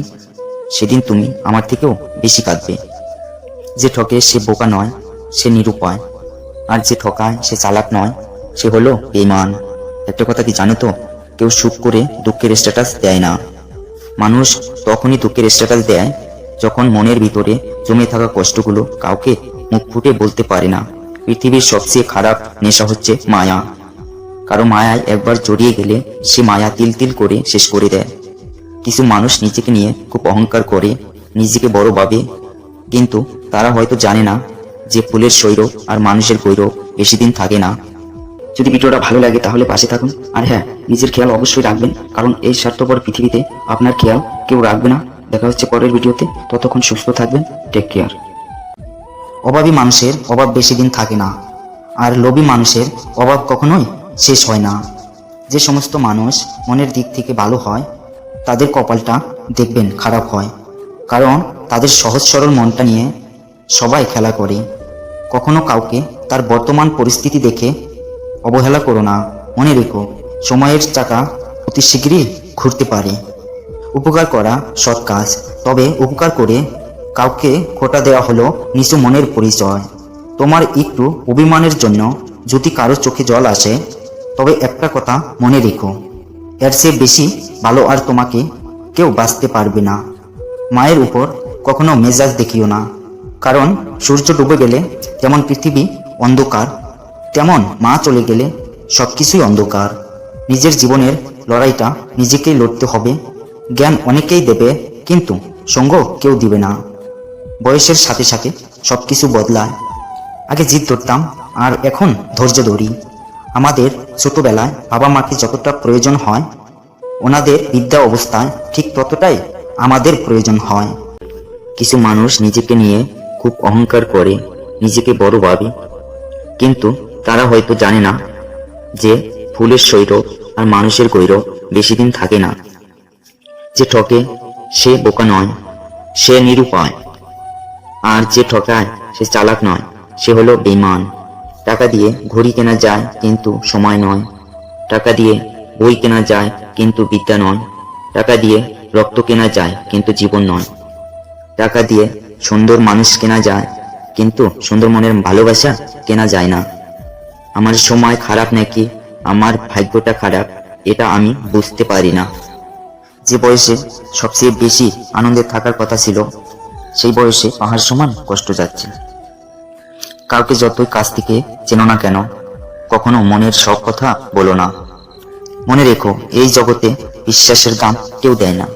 সেদিন তুমি আমার থেকেও বেশি কাঁদবে। যে ঠকে সে বোকা নয়, সে নিরুপায়, আর যে ঠকায় সে চালাক নয়, সে হলো বেঈমান। একটা কথা কি জানো তো, কেউ সুখ করে দুঃখের স্ট্যাটাস দেয় না। মানুষ তখনই দুঃখের স্ট্যাটাস দেয় যখন মনের ভিতরে জমে থাকা কষ্টগুলো কাউকে মুখ ফুটে বলতে পারে না। পৃথিবীর সবচেয়ে খারাপ নেশা হচ্ছে মায়া। কারো মায়ায় একবার জড়িয়ে গেলে সে মায়া তিল তিল করে শেষ করে দেয়। কিছু মানুষ নিজেকে নিয়ে খুব অহংকার করে, নিজেকে বড় ভাবে, কিন্তু তারা হয়তো জানে না যে ফুলের সৌরভ আর মানুষের গৌরব বেশি দিন থাকে না। যদি ভিডিওটা ভালো লাগে তাহলে পাশে থাকুন, আর হ্যাঁ, নিজের খেয়াল অবশ্যই রাখবেন, কারণ এই স্বার্থপর পৃথিবীতে আপনার খেয়াল কেউ রাখবে না। দেখা হচ্ছে পরের ভিডিওতে, ততক্ষণ সুস্থ থাকবেন, টেক কেয়ার। অভাবী মানুষের অভাব বেশি দিন থাকে না, আর লোভী মানুষের অভাব কখনোই শেষ হয় না। যে সমস্ত মানুষ মনের দিক থেকে ভালো হয় তাদের কপালটা দেখবেন খারাপ হয়, কারণ তাদের সহজ সরল মনটা নিয়ে সবাই খেলা করে। কখনো কাউকে তার বর্তমান পরিস্থিতি দেখে অবহেলা করো না। মনে রেখো, সময়ের চাকা অতি শীঘ্রই ঘুরতে পারে। উপকার করা সৎ কাজ, তবে উপকার করে কাউকে খোটা দেওয়া হলো নিচু মনের পরিচয়। তোমার একটু অভিমানের জন্য যদি কারো চোখে জল আসে, তবে একটা কথা মনে রেখো, এর চেয়ে বেশি ভালো আর তোমাকে কেউ বাঁচতে পারবে না। মায়ের উপর কখনো মেজাজ দেখিও না, কারণ সূর্য ডুবে গেলে যেমন পৃথিবী অন্ধকার, তেমন মা চলে গেলে সবকিছুই অন্ধকার। নিজের জীবনের লড়াইটা নিজেকেই লড়তে হবে। জ্ঞান অনেকেই দেবে, কিন্তু সঙ্গ কেউ দিবে না। বয়সের সাথে সাথে সবকিছু বদলায়। আগে জিদ ধরতাম, আর এখন ধৈর্য ধরি। আমাদের ছোটবেলায় বাবা মাকে যতটা প্রয়োজন হয়, ওনাদের বৃদ্ধা অবস্থায় ঠিক ততটাই আমাদের প্রয়োজন হয়। কিছু মানুষ নিজেকে নিয়ে খুব অহংকার করে, নিজেকে বড় ভাবে, কিন্তু তারা হয়তো জানে না যে ফুলের সৌরভ আর মানুষের গৌরব বেশি দিন থাকে না। যে ঠকে সে বোকা নয়, সে নিরুপায়, আর যে ঠকায় সে চালাক নয়, সে হলো বেঈমান। টাকা দিয়ে ঘড়ি কেনা যায় কিন্তু সময় নয়, টাকা দিয়ে বই কেনা যায় কিন্তু বিদ্যা নয়, টাকা দিয়ে রক্ত কেনা যায় কিন্তু জীবন নয়, টাকা দিয়ে সুন্দর মানুষ কেনা যায় কিন্তু সুন্দর মনের ভালোবাসা কেনা যায় না। আমার সময় খারাপ নাকি আমার ভাগ্যটা খারাপ, এটা আমি বুঝতে পারি না। যে বয়সে সবচেয়ে বেশি আনন্দে থাকার কথা ছিল, সেই বয়সে পাহাড় সমান কষ্ট যাচ্ছে। কাউকে যতই কাছ থেকে চেনো না কেন, কখনো মনের সব কথা বলো না। মনে রেখো, এই জগতে বিশ্বাসের দাম কেউ দেয় না।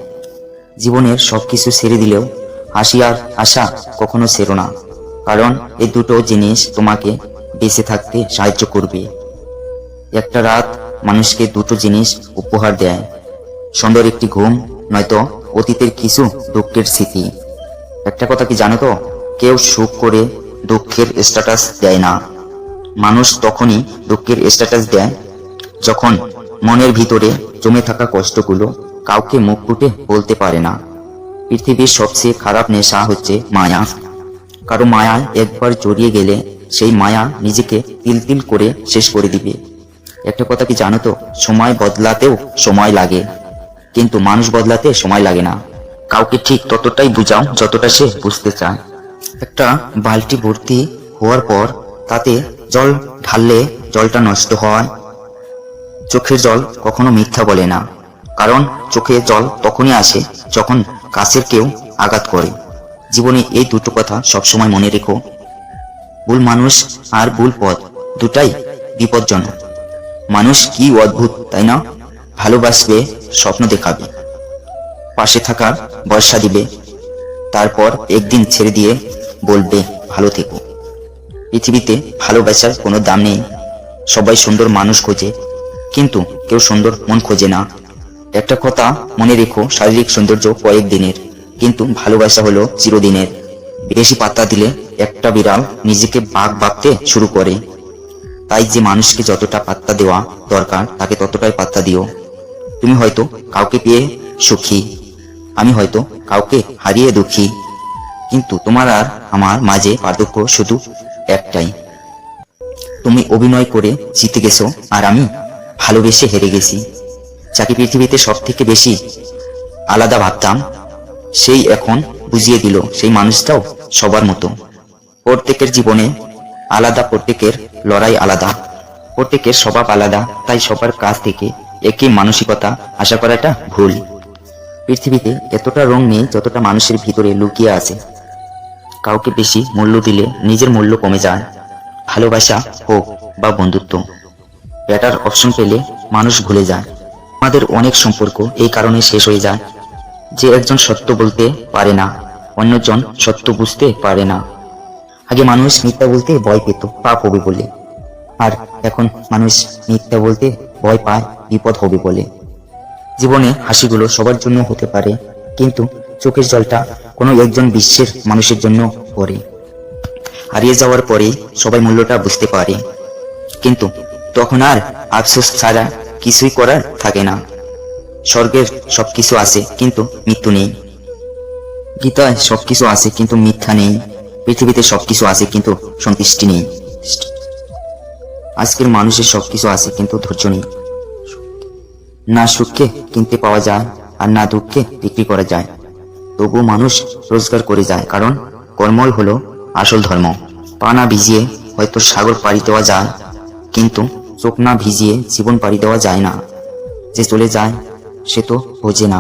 জীবনের সবকিছু ছেড়ে দিলেও হাসি আর আশা কখনো ছেড়ো না, কারণ এই দুটো জিনিস তোমাকে বেঁচে থাকতে সাহায্য করবে। একটা রাত মানুষকে দুটো জিনিস উপহার দেয়, সুন্দর একটি ঘুম, নয়তো অতীতের কিছু দুঃখের স্মৃতি। একটা কথা কি জানো তো, কেউ সুখ করে দুঃখের স্ট্যাটাস দেয় না। মানুষ তখনই দুঃখের স্ট্যাটাস দেয় যখন মনের ভিতরে জমে থাকা কষ্টগুলো কাউকে মুখ ফুটে বলতে পারে না। পৃথিবীর সবচেয়ে খারাপ নেশা হচ্ছে মায়া। কারো মায়ায় একবার জড়িয়ে গেলে সেই মায়া নিজেকে তিল তিল করে শেষ করে দিবে। একটা কথা কি জানো তো, সময় বদলাতেও সময় লাগে, কিন্তু মানুষ বদলাতে সময় লাগে না। কাউকে ঠিক ততটাই বুঝাও যতটা সে বুঝতে চায়। একটা বালতি ভর্তি হওয়ার পর তাতে জল ঢাললে জলটা নষ্ট হয়। চোখের জল কখনো মিথ্যা বলে না, কারণ চোখে জল তখনই আসে যখন কাছের কেউ আঘাত করে। জীবনে এই দুটো কথা সবসময় মনে রেখো, ভুল মানুষ আর ভুল পথ দুটাই বিপজ্জনক। মানুষ কি অদ্ভুত তাই না? ভালোবাসবে, স্বপ্ন দেখাবে, পাশে থাকার ভরসা দিবে, তারপর একদিন ছেড়ে দিয়ে বলবে ভালো থেকো। পৃথিবীতে ভালোবাসার কোনো দাম নেই। সবাই সুন্দর মানুষ খোঁজে, কিন্তু কেউ সুন্দর মন খোঁজে না। একটা কথা মনে রেখো, শারীরিক সৌন্দর্য কয়েকদিনের, কিন্তু ভালোবাসা হলো চিরদিনের। বেশি পাত্তা দিলে একটা বিড়াল নিজেকে বাঘ ভাবতে শুরু করে। তাই যে মানুষকে যতটা পাত্তা দেওয়া দরকার তাকে ততটাই পাত্তা দিও। তুমি হয়তো কাউকে পেয়ে সুখী, আমি হয়তো কাউকে হারিয়ে দুঃখী, কিন্তু তোমার আর আমার মাঝে পার্থক্য শুধু একটাই, তুমি অভিনয় করে জিতে গেছো আর আমি ভালোবেসে হেরে গেছি। যাকে পৃথিবীতে সব থেকে বেশি আলাদা ভাবতাম, সেই এখন বুঝিয়ে দিল সেই মানুষটাও সবার মতো। প্রত্যেকের জীবনে আলাদা, প্রত্যেকের লড়াই আলাদা, প্রত্যেকের স্বভাব আলাদা, তাই সবার কাছ থেকে একই মানসিকতা আশা করাটা ভুল। পৃথিবীতে এতটা রং নেই যতটা মানুষের ভিতরে লুকিয়ে আছে। কাউকে বেশি মূল্য দিলে নিজের মূল্য কমে যায়। ভালোবাসা হোক বা বন্ধুত্ব, বেটার অপশন পেলে মানুষ ভুলে যায়। আমাদের অনেক সম্পর্ক এই কারণে শেষ হয়ে যায় যে একজন সত্য বলতে পারে না, অন্যজন সত্য বুঝতে পারে না। আগে মানুষ মিথ্যা বলতে ভয় পেত পাপ হবে বলে, আর এখন মানুষ মিথ্যা বলতে ভয় পায় বিপদ হবে বলে। জীবনে হাসিগুলো সবার জন্য হতে পারে, কিন্তু চোখের জলটা কোনো একজন বিশ্বের মানুষের জন্য পড়ে। হারিয়ে যাওয়ার পরে সবাই মূল্যটা বুঝতে পারে, কিন্তু তখন আর আফসোস ছাড়া কিছুই করার থাকে না। স্বর্গের সবকিছু আছে কিন্তু মৃত্যু নেই, গীতায় সবকিছু আছে কিন্তু মিথ্যা নেই, পৃথিবীতে সবকিছু আছে কিন্তু সন্তুষ্টি নেই। আজকের মানুষের সবকিছু আছে কিন্তু ধৈর্য নেই। না সুখকে কিনতে পাওয়া যায় আর না দুঃখকে বিক্রি করা যায়, তবুও মানুষ রোজগার করে যায়, কারণ কর্মই হলো আসল ধর্ম। পা না ভিজিয়ে হয়তো সাগর পাড়ি দেওয়া যায়, কিন্তু চোখ না ভিজিয়ে জীবন পাড়ি দেওয়া যায় না। যে চলে যায় সে তো বোঝে না,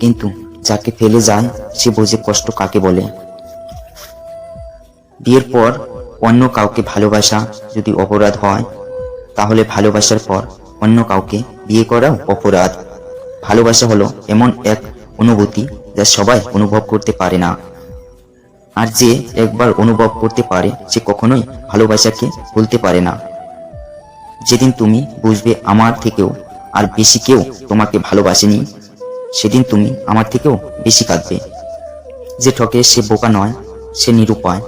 কিন্তু যাকে ফেলে যায় সে বোঝে কষ্ট কাকে বলে। বিয়ের পর অন্য কাউকে ভালোবাসা যদি অপরাধ হয়, তাহলে ভালোবাসার পর অন্য কাউকে বিয়ে করাও অপরাধ। ভালোবাসা হলো এমন এক অনুভূতি যা সবাই অনুভব করতে পারে না, আর যে একবার অনুভব করতে পারে সে কখনোই ভালোবাসাকে ভুলতে পারে না। যেদিন তুমি বুঝবে আমার থেকেও আর বেশি কেউ তোমাকে ভালোবাসেনি, সেদিন তুমি আমার থেকেও বেশি কাঁদবে। যে ঠকে সে বোকা নয়, সে নিরুপায়,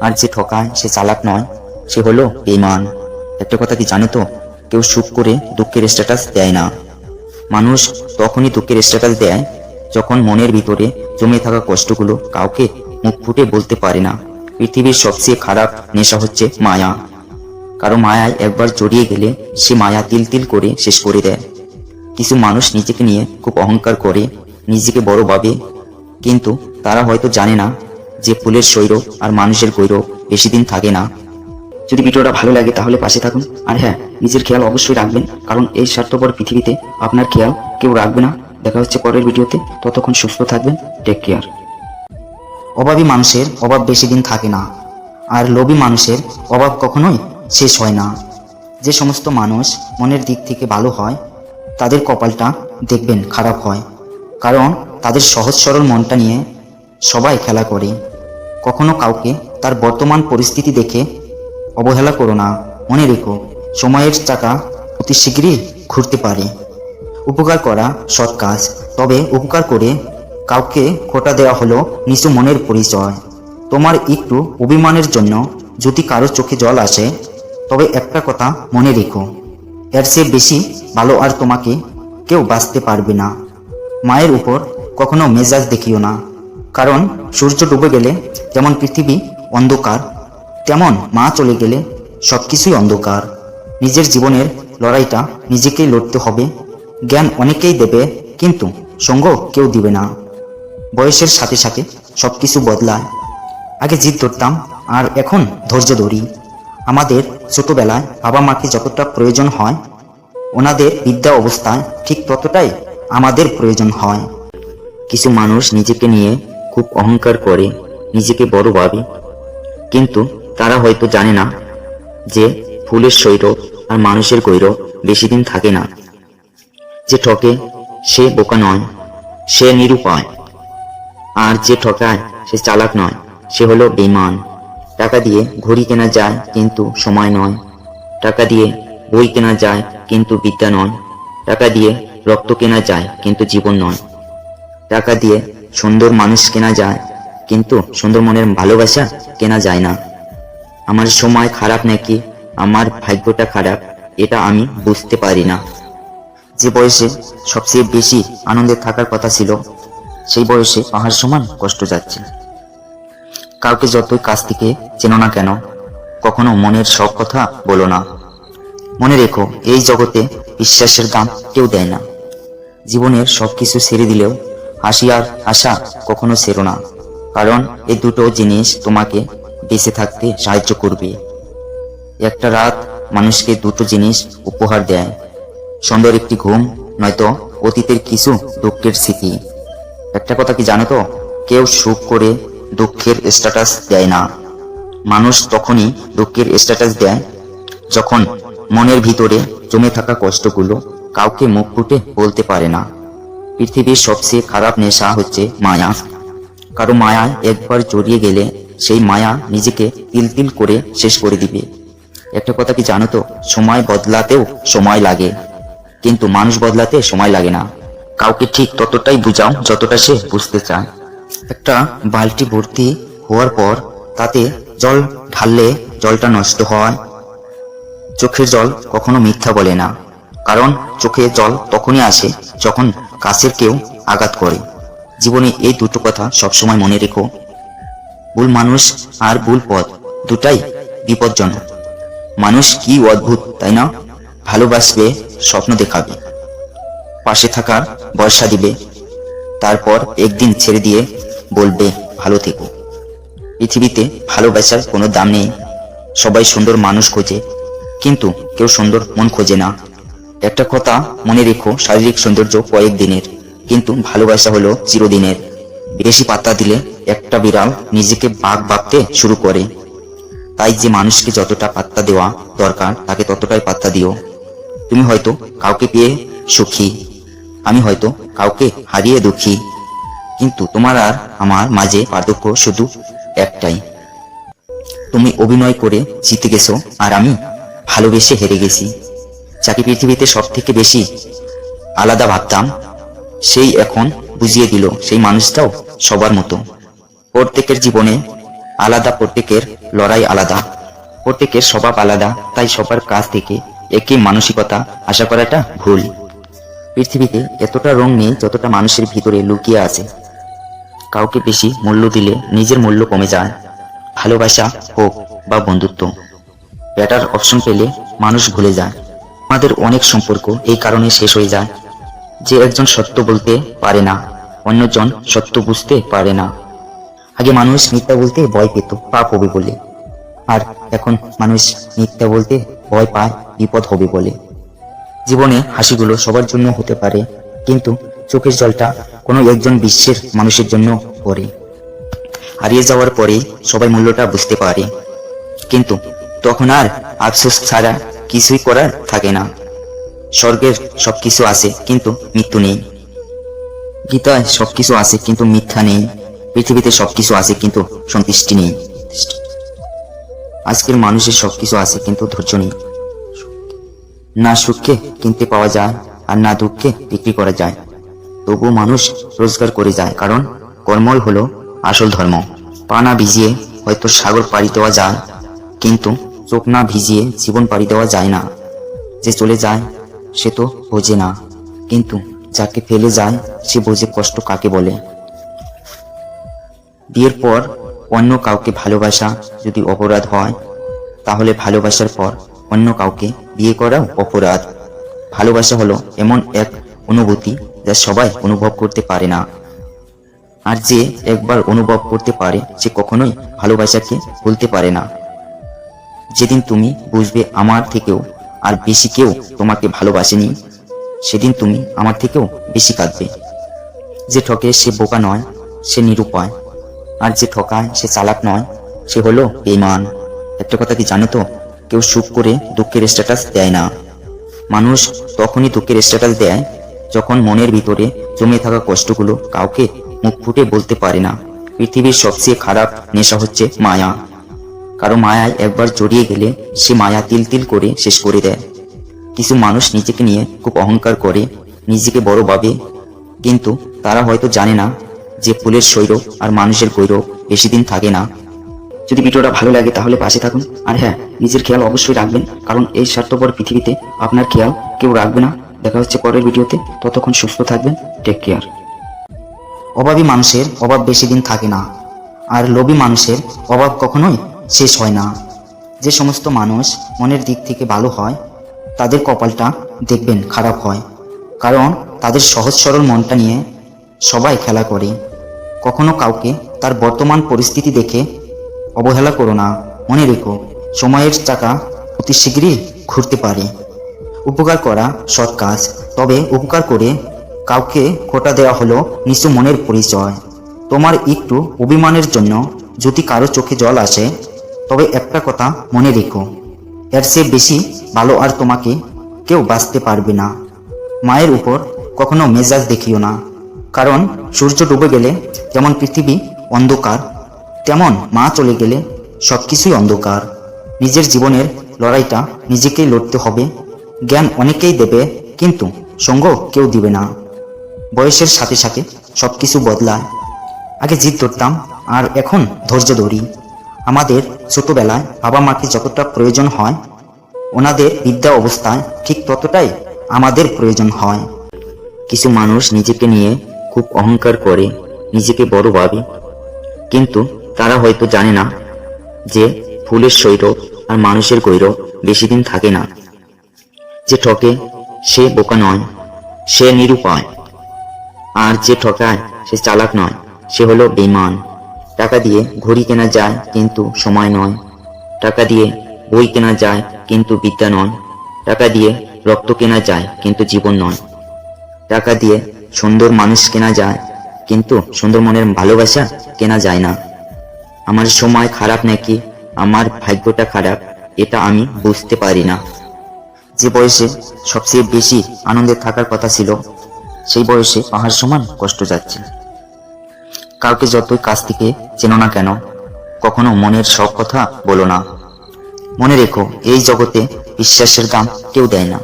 আর যে ঠকায় সে চালাক নয়, সে হলো বেঈমান। একটা কথা কি জানো তো, কেউ সুখ করে দুঃখের স্ট্যাটাস দেয় না। মানুষ তখনই দুঃখের স্ট্যাটাস দেয় যখন মনের ভিতরে জমে থাকা কষ্টগুলো কাউকে মুখ ফুটে বলতে পারে না। পৃথিবীর সবচেয়ে খারাপ নেশা হচ্ছে মায়া। কারো মায়ায় একবার জড়িয়ে গেলে সে মায়া তিল তিল করে শেষ করে দেয়। কিছু মানুষ নিজেকে নিয়ে খুব অহংকার করে, নিজেকে বড় ভাবে, কিন্তু তারা হয়তো জানে না যে ফুলের সৌরভ আর মানুষের গৌরব বেশি দিন থাকে না। যদি ভিডিওটা ভালো লাগে তাহলে পাশে থাকুন, আর হ্যাঁ, নিজের খেয়াল অবশ্যই রাখবেন, কারণ এই স্বার্থপর পৃথিবীতে আপনার খেয়াল কেউ রাখবে না। দেখা হচ্ছে পরের ভিডিওতে, ততক্ষণ সুস্থ থাকবেন, টেক কেয়ার। অভাবী মানুষের অভাব বেশি দিন থাকে না, আর লোভী মানুষের অভাব কখনোই শেষ হয় না। যে সমস্ত মানুষ মনের দিক থেকে ভালো হয় তাদের কপালটা দেখবেন খারাপ হয়, কারণ তাদের সহজ সরল মনটা নিয়ে সবাই খেলা করে। কখনো কাউকে তার বর্তমান পরিস্থিতি দেখে অবহেলা করো না। মনে রেখো, সময়ের চাকা অতি শীঘ্রই ঘুরতে পারে। উপকার করা সৎ কাজ, তবে উপকার করে কাউকে খোটা দেওয়া হলো নিচু মনের পরিচয়। তোমার একটু অভিমানের জন্য যদি কারো চোখে জল আসে, তবে একটা কথা মনে রেখো, এর চেয়ে বেশি ভালো আর তোমাকে কেউ বাঁচতে পারবে না। মায়ের উপর কখনো মেজাজ দেখিও না, কারণ সূর্য ডুবে গেলে যেমন পৃথিবী অন্ধকার, তেমন মা চলে গেলে সবকিছুই অন্ধকার। নিজের জীবনের লড়াইটা নিজেকেই লড়তে হবে। জ্ঞান অনেকেই দেবে, কিন্তু সঙ্গ কেউ দিবে না। বয়সের সাথে সাথে সবকিছু বদলায়। আগে জিদ ধরতাম, আর এখন ধৈর্য ধরি। আমাদের ছোটবেলায় বাবা মাকে যতটা প্রয়োজন হয়, ওনাদের বৃদ্ধা অবস্থায় ঠিক ততটাই আমাদের প্রয়োজন হয়। কিছু মানুষ নিজেকে নিয়ে খুব অহংকার করে, নিজেকে বড় ভাবে, কিন্তু তারা হয়তো জানে না যে ফুলের সৌরভ আর মানুষের গৌরব বেশি দিন থাকে না। যে ঠকে সে বোকা নয়, সে নিরুপায়। আর যে ঠকায় সে চালাক নয়, সে হলো বেঈমান। টাকা দিয়ে ঘড়ি কেনা যায়, কিন্তু সময় নয়। টাকা দিয়ে বই কেনা যায়, কিন্তু বিদ্যা নয়। টাকা দিয়ে রক্ত কেনা যায়, কিন্তু জীবন নয়। টাকা দিয়ে সুন্দর মানুষ কেনা যায়, কিন্তু সুন্দর মনের ভালোবাসা কেনা যায় না। আমার সময় খারাপ নাকি আমার ভাগ্যটা খারাপ, এটা আমি বুঝতে পারি না। যে বয়সে সবচেয়ে বেশি আনন্দে থাকার কথা ছিল, সেই বয়সে পাহাড় সমান কষ্ট যাচ্ছে। কাউকে যতই কাছ থেকে চেনো না কেন, কখনো মনের সব কথা বলো না। মনে রেখো, এই জগতে বিশ্বাসের দাম কেউ দেয় না। জীবনের সবকিছু ছেড়ে দিলেও হাসি আর আশা কখনো ছেড়ো না, কারণ এই দুটো জিনিস তোমাকে বেঁচে থাকতে সাহায্য করবে। একটা রাত মানুষকে দুটো জিনিস উপহার দেয়, সুন্দর একটি ঘুম, নয়তো অতীতের কিছু দুঃখের স্মৃতি। একটা কথা কি জানো তো, কেউ সুখ করে দুঃখের স্ট্যাটাস দেয় না। মানুষ তখনই দুঃখের স্ট্যাটাস দেয় যখন মনের ভিতরে জমে থাকা কষ্টগুলো কাউকে মুখ ফুটে বলতে পারে না। পৃথিবীর সবচেয়ে খারাপ নেশা হচ্ছে মায়া। কারো মায়ায় একবার জড়িয়ে গেলে সেই মায়া নিজেকে তিল তিল করে শেষ করে দিবে। একটা কথা কি জানো তো, সময় বদলাতেও সময় লাগে, কিন্তু মানুষ বদলাতে সময় লাগে না। কাউকে ঠিক ততটাই বুঝাও যতটা সে বুঝতে চায়। একটা বালতি ভর্তি হওয়ার পর তাতে জল ঢাললে জলটা নষ্ট হয়। চোখের জল কখনো মিথ্যা বলে না, কারণ চোখে জল তখনই আসে যখন কাছের কেউ আঘাত করে। জীবনে এই দুটো কথা সবসময় মনে রেখো, ভুল মানুষ আর ভুল পথ দুটাই বিপজ্জনক। মানুষ কি অদ্ভুত, তাই না? ভালোবাসবে, স্বপ্ন দেখাবে, পাশে থাকার ভরসা দিবে, তারপর একদিন ছেড়ে দিয়ে বলবে ভালো থেকো। পৃথিবীতে ভালোবাসার কোনো দাম নেই। সবাই সুন্দর মানুষ খোঁজে, কিন্তু কেউ সুন্দর মন খোঁজে না। একটা কথা মনে রেখো, শারীরিক সৌন্দর্য কয়েকদিনের, কিন্তু ভালোবাসা হলো চিরদিনের। বেশি পাত্তা দিলে একটা বিড়াল নিজেকে বাঘ ভাবতে শুরু করে। তাই যে মানুষকে যতটা পাত্তা দেওয়া দরকার তাকে ততটাই পাত্তা দিও। তুমি হয়তো কাউকে পেয়ে সুখী, আমি হয়তো কাউকে হারিয়ে দুঃখী, কিন্তু তোমার আর আমার মাঝে পার্থক্য শুধু একটাই, তুমি অভিনয় করে জিতে গেছো আর আমি ভালোবেসে হেরে গেছি। যাকে পৃথিবীতে সব থেকে বেশি আলাদা ভাবতাম, সেই এখন বুঝিয়ে দিল সেই মানুষটাও সবার মতো। প্রত্যেকের জীবনে আলাদা, প্রত্যেকের লড়াই আলাদা, প্রত্যেকের স্বভাব আলাদা। তাই সবার কাছ থেকে একই মানসিকতা আশা করাটা ভুল। পৃথিবীতে এতটা রং নেই যতটা মানুষের ভিতরে লুকিয়ে আছে। কাউকে বেশি মূল্য দিলে নিজের মূল্য কমে যায়। ভালোবাসা হোক বা বন্ধুত্ব, বেটার অপশন পেলে মানুষ ভুলে যায়। আমাদের অনেক সম্পর্ক এই কারণে শেষ হয়ে যায় যে একজন সত্য বলতে পারে না, অন্যজন সত্য বুঝতে পারে না। আগে মানুষ মিথ্যা বলতে ভয় পেত পাপ হবে বলে, আর এখন মানুষ মিথ্যা বলতে ভয় পায় বিপদ হবে বলে। জীবনে হাসিগুলো সবার জন্য হতে পারে, কিন্তু চোখের জলটা কোনো একজন বিশ্বের মানুষের জন্য পড়ে। হারিয়ে যাওয়ার পরে সবাই মূল্যটা বুঝতে পারে, কিন্তু তখন আর আফসোস ছাড়া কিছুই করার থাকে না। স্বর্গের সবকিছু আছে কিন্তু মৃত্যু নেই, গীতায় সবকিছু আছে কিন্তু মিথ্যা নেই, পৃথিবীতে সবকিছু আছে কিন্তু সন্তুষ্টি নেই। আজকের মানুষের সবকিছু আছে কিন্তু ধৈর্য নেই। না সুখকে কিনতে পাওয়া যায় আর না দুঃখকে বিক্রি করা যায়, তবুও মানুষ রোজগার করে যায়, কারণ কর্মই হলো আসল ধর্ম। পা না ভিজিয়ে হয়তো সাগর পাড়ি দেওয়া যায়, কিন্তু চোখ না ভিজিয়ে জীবন পাড়ি দেওয়া যায় না। যে চলে যায় সে তো বোঝে না, কিন্তু যাকে ফেলে যায় সে বোঝে কষ্ট কাকে বলে। বিয়ের পর অন্য কাউকে ভালোবাসা যদি অপরাধ হয়, তাহলে ভালোবাসার পর অন্য কাউকে বিয়ে করাও অপরাধ। ভালোবাসা হলো এমন এক অনুভূতি যা সবাই অনুভব করতে পারে না, আর যে একবার অনুভব করতে পারে সে কখনোই ভালোবাসাকে ভুলতে পারে না। যেদিন তুমি বুঝবে আমার থেকেও আর বেশি কেউ তোমাকে ভালোবাসেনি, সেদিন তুমি আমার থেকেও বেশি কাঁদবে। যে ঠকে সে বোকা নয়, সে নিরুপায়, আর যে ঠকায় সে চালাক নয়, সে হলো বেঈমান। একটা কথা কি জানো তো, কেউ সুখ করে দুঃখের স্ট্যাটাস দেয় না। মানুষ তখনই দুঃখের স্ট্যাটাস দেয় যখন মনের ভিতরে জমে থাকা কষ্টগুলো কাউকে মুখ ফুটে বলতে পারে না। পৃথিবীর সবচেয়ে খারাপ নেশা হচ্ছে মায়া। কারো মায়ায় একবার জড়িয়ে গেলে সে মায়া তিল তিল করে শেষ করে দেয়। কিছু মানুষ নিজেকে নিয়ে খুব অহংকার করে, নিজেকে বড় ভাবে, কিন্তু তারা হয়তো জানে না যে ফুলের সৌরভ আর মানুষের গৌরব বেশি দিন থাকে না। যদি ভিডিওটা ভালো লাগে তাহলে পাশে থাকুন, আর হ্যাঁ, নিজের খেয়াল অবশ্যই রাখবেন, কারণ এই স্বার্থপর পৃথিবীতে আপনার খেয়াল কেউ রাখবে না। দেখা হচ্ছে পরের ভিডিওতে, ততক্ষণ সুস্থ থাকবেন, টেক কেয়ার। অভাবী মানুষের অভাব বেশি দিন থাকে না, আর লোভী মানুষের অভাব কখনোই শেষ হয় না। যে সমস্ত মানুষ মনের দিক থেকে ভালো হয় তাদের কপালটা দেখবেন খারাপ হয়, কারণ তাদের সহজ সরল মনটা নিয়ে সবাই খেলা করে। কখনো কাউকে তার বর্তমান পরিস্থিতি দেখে অবহেলা করো না। মনে রেখো, সময়ের চাকা অতি শীঘ্রই ঘুরতে পারে। উপকার করা সৎ কাজ, তবে উপকার করে কাউকে খোটা দেওয়া হলো নিচু মনের পরিচয়। তোমার একটু অভিমানের জন্য যদি কারো চোখে জল আসে, তবে একটা কথা মনে রেখো, এর চেয়ে বেশি ভালো আর তোমাকে কেউ বাঁচতে পারবে না। মায়ের উপর কখনো মেজাজ দেখিও না, কারণ সূর্য ডুবে গেলে যেমন পৃথিবী অন্ধকার, তেমন মা চলে গেলে সবকিছুই অন্ধকার। নিজের জীবনের লড়াইটা নিজেকেই লড়তে হবে। জ্ঞান অনেকেই দেবে, কিন্তু সঙ্গ কেউ দিবে না। বয়সের সাথে সাথে সবকিছু বদলায়। আগে জিদ ধরতাম, আর এখন ধৈর্য ধরি। আমাদের ছোটবেলায় বাবা মাকে যতটা প্রয়োজন হয়, ওনাদের বিদ্যা অবস্থায় ঠিক ততটাই আমাদের প্রয়োজন হয়। কিছু মানুষ নিজেকে নিয়ে খুব অহংকার করে, নিজেকে বড় ভাবে, কিন্তু তারা হয়তো জানে না যে ফুলের সৌরভ আর মানুষের গৌরব বেশি দিন থাকে না। যে ঠকে সে বোকা নয়, সে নিরুপায়, আর যে ঠকায় সে চালাক নয়, সে হলো বেঈমান। টাকা দিয়ে ঘড়ি কেনা যায় কিন্তু সময় নয়, টাকা দিয়ে বই কেনা যায় কিন্তু বিদ্যা নয়, টাকা দিয়ে রক্ত কেনা যায় কিন্তু জীবন নয়, টাকা দিয়ে সুন্দর মানুষ কেনা যায় কিন্তু সুন্দর মনের ভালোবাসা কেনা যায় না। আমার সময় খারাপ নাকি আমার ভাগ্যটা খারাপ, এটা আমি বুঝতে পারি না। যে বয়সে সবচেয়ে বেশি আনন্দে থাকার কথা ছিল, সেই বয়সে পাহাড় সমান কষ্ট যাচ্ছে। কাউকে যতই কাছ থেকে চেনো না কেন, কখনো মনের সব কথা বলো না। মনে রেখো, এই জগতে বিশ্বাসের দাম কেউ দেয় না।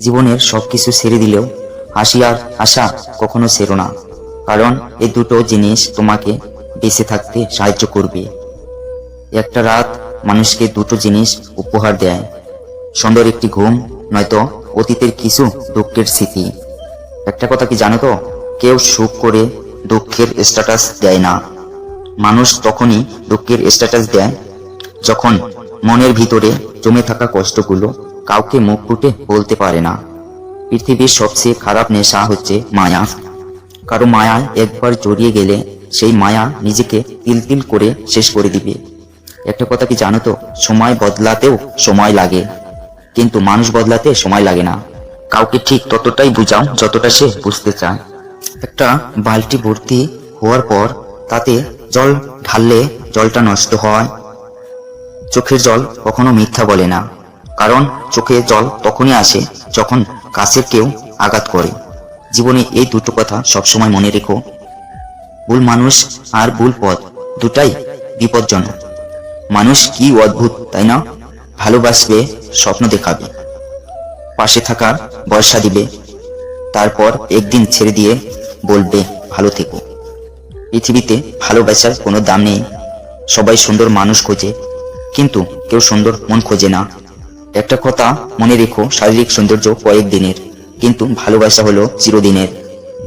জীবনের সবকিছু ছেড়ে দিলেও হাসি আর আশা কখনো ছেড়ো না, কারণ এই দুটো জিনিস তোমাকে বেঁচে থাকতে সাহায্য করবে। একটা রাত মানুষকে দুটো জিনিস উপহার দেয়, সুন্দর একটি ঘুম, নয়তো অতীতের কিছু দুঃখের স্মৃতি। একটা কথা কি জানো তো, কেউ সুখ করে দুঃখের স্ট্যাটাস দেয় না। মানুষ তখনই দুঃখের স্ট্যাটাস দেয় যখন মনের ভিতরে জমে থাকা কষ্টগুলো কাউকে মুখ ফুটে বলতে পারে না। পৃথিবীর সবচেয়ে খারাপ নেশা হচ্ছে মায়া। কারো মায়ায় একবার জড়িয়ে গেলে সেই মায়া নিজেকে তিল তিল করে শেষ করে দিবে। একটা কথা কি জানো তো, সময় বদলাতেও সময় লাগে, কিন্তু মানুষ বদলাতে সময় লাগে না। কাউকে ঠিক ততটাই বুঝাও যতটা সে বুঝতে চায়। একটা বালতি ভর্তি হওয়ার পর তাতে জল ঢাললে জলটা নষ্ট হয়। চোখের জল কখনো মিথ্যা বলে না, কারণ চোখে জল তখনই আসে যখন কাছের কেউ আঘাত করে। জীবনে এই দুটো কথা সবসময় মনে রেখো, ভুল মানুষ আর ভুল পথ দুটাই বিপজ্জনক। মানুষ কি অদ্ভুত, তাই না? ভালোবাসবে, স্বপ্ন দেখাবে, পাশে থাকার ভরসা দিবে, তারপর একদিন ছেড়ে দিয়ে বলবে ভালো থেকো। পৃথিবীতে ভালোবাসার কোনো দাম নেই। সবাই সুন্দর মানুষ খোঁজে, কিন্তু কেউ সুন্দর মন খোঁজে না। একটা কথা মনে রেখো, শারীরিক সৌন্দর্য কয়েকদিনের, কিন্তু ভালোবাসা হলো চিরদিনের।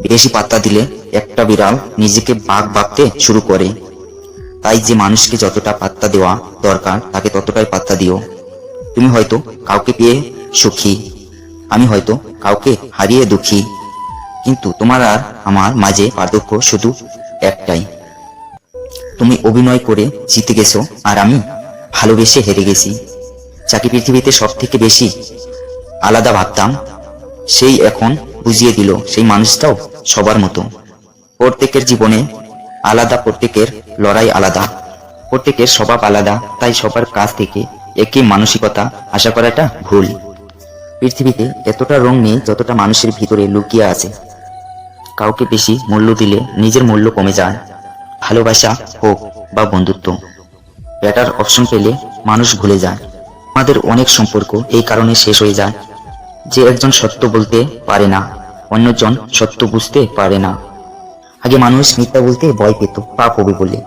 বেশি পাত্তা দিলে একটা বিড়াল নিজেকে বাঘ ভাবতে শুরু করে। তাই যে মানুষকে যতটা পাত্তা দেওয়া দরকার তাকে ততটাই পাত্তা দিও। তুমি হয়তো কাউকে পেয়ে সুখী, আমি হয়তো কাউকে হারিয়ে দুঃখী, কিন্তু তোমার আর আমার মাঝে পার্থক্য শুধু একটাই, তুমি অভিনয় করে জিতে গেছো আর আমি ভালোবেসে হেরে গেছি। যাকে পৃথিবীতে সব থেকে বেশি আলাদা ভাবতাম, সেই এখন বুঝিয়ে দিল সেই মানুষটাও সবার মতো। প্রত্যেকের জীবনে আলাদা, প্রত্যেকের লড়াই আলাদা, প্রত্যেকের স্বভাব আলাদা। তাই সবার কাছ থেকে একই মানসিকতা আশা করাটা ভুল। পৃথিবীতে এতটা রং নেই যতটা মানুষের ভিতরে লুকিয়ে আছে। কাউকে বেশি মূল্য দিলে নিজের মূল্য কমে যায়। ভালোবাসা হোক বা বন্ধুত্ব, বেটার অপশন পেলে মানুষ ভুলে যায়। আমাদের অনেক সম্পর্ক এই কারণে শেষ হয়ে যায় যে একজন সত্য বলতে পারে না, অন্যজন সত্য বুঝতে পারে না। আগে মানুষ মিথ্যা বলতে ভয় পেত পাপ হবে বলে,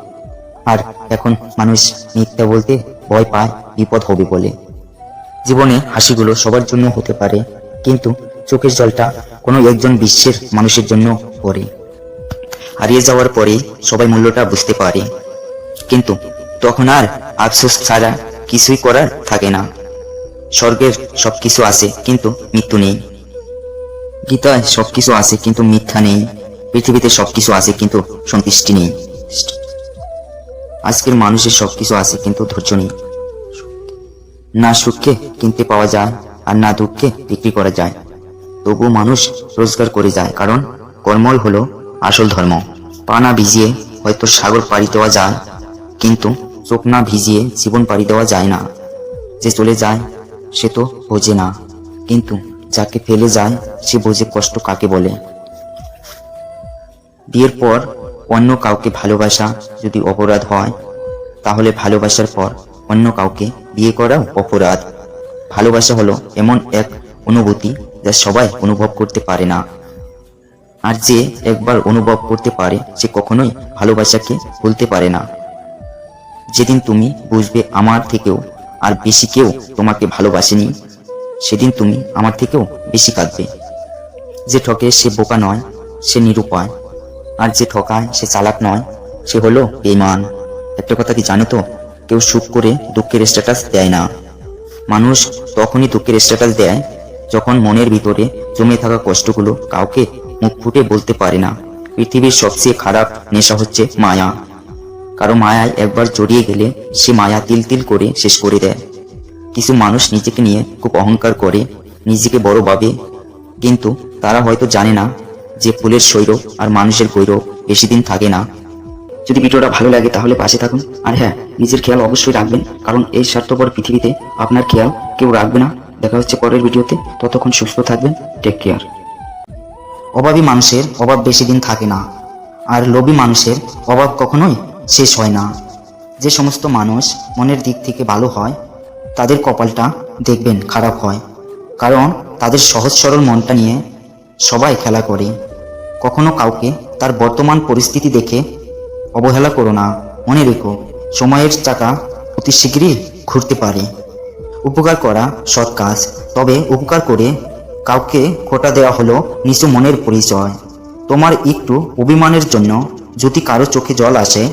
আর এখন মানুষ মিথ্যা বলতে ভয় পায় বিপদ হবে বলে। জীবনে হাসিগুলো সবার জন্য হতে পারে, কিন্তু চোখের জলটা কোনো একজন বিশ্বের মানুষের জন্য পড়ে। হারিয়ে যাওয়ার পরে সবাই মূল্যটা বুঝতে পারে, কিন্তু তখন আর আফসোস ছাড়া কিছুই করার থাকে না। স্বর্গের সবকিছু আছে কিন্তু মৃত্যু নেই, গীতায় সবকিছু আছে কিন্তু মিথ্যা নেই, পৃথিবীতে সবকিছু আছে কিন্তু সন্তুষ্টি নেই। আজকের মানুষের সবকিছু আছে কিন্তু ধৈর্য নেই। না সুখকে কিনতে পাওয়া যায় আর না দুঃখকে বিক্রি করা যায়, তবু মানুষ রোজগার করে যায়, কারণ কর্মই হলো আসল ধর্ম। পা না ভিজিয়ে হয়তো সাগর পাড়ি দেওয়া যায়, কিন্তু চোখ না ভিজিয়ে জীবন পাড়ি দেওয়া যায় না। যে চলে যায় সে তো বোঝে না, কিন্তু যাকে ফেলে যায় সে বোঝে কষ্ট কাকে বলে। বিয়ের পর অন্য কাউকে ভালোবাসা যদি অপরাধ হয়, তাহলে ভালোবাসার পর অন্য কাউকে বিয়ে করাও অপরাধ। ভালোবাসা হলো এমন এক অনুভূতি যা সবাই অনুভব করতে পারে না, আর যে একবার অনুভব করতে পারে সে কখনোই ভালোবাসাকে ভুলতে পারে না। যেদিন তুমি বুঝবে আমার থেকেও আর বেশি কেউ তোমাকে ভালোবাসেনি, সেদিন তুমি আমার থেকেও বেশি কাঁদবে। যে ঠকে সে বোকা নয়, সে নিরুপায়, আর যে ঠকায় সে চালাক নয়, সে হলো বেঈমান। একটা কথা কি জানো তো, কেউ সুখ করে দুঃখের স্ট্যাটাস দেয় না। মানুষ তখনই দুঃখের স্ট্যাটাস দেয় যখন মনের ভিতরে জমে থাকা কষ্টগুলো কাউকে মুখ ফুটে বলতে পারে না। পৃথিবীর সবচেয়ে খারাপ নেশা হচ্ছে মায়া। কারো মায়ায় একবার জড়িয়ে গেলে সে মায়া তিল তিল করে শেষ করে দেয়। কিছু মানুষ নিজেকে নিয়ে খুব অহংকার করে, নিজেকে বড় ভাবে, কিন্তু তারা হয়তো জানে না যে ফুলের সৌরভ আর মানুষের গৌরব বেশি দিন থাকে না। যদি ভিডিওটা ভালো লাগে তাহলে পাশে থাকুন, আর হ্যাঁ, নিজের খেয়াল অবশ্যই রাখবেন, কারণ এই স্বার্থপর পৃথিবীতে আপনার খেয়াল কেউ রাখবে না। দেখা হচ্ছে পরের ভিডিওতে, ততক্ষণ সুস্থ থাকবেন, টেক কেয়ার। অভাবী মানুষের অভাব বেশি দিন থাকে না, আর লোভী মানুষের অভাব কখনোই শেষ হয় না। যে সমস্ত মানুষ মনের দিক থেকে ভালো হয় তাদের কপালটা দেখবেন খারাপ হয়, কারণ তাদের সহজ সরল মনটা নিয়ে সবাই খেলা করে। কখনো কাউকে তার বর্তমান পরিস্থিতি দেখে অবহেলা করো না। মনে রেখো, সময়ের চাকা অতি শীঘ্রই ঘুরতে পারে। উপকার করা সৎ কাজ, তবে উপকার করে কাউকে খোটা দেওয়া হলো নিচু মনের পরিচয়। তোমার একটু অভিমানের জন্য যদি কারো চোখে জল আসে,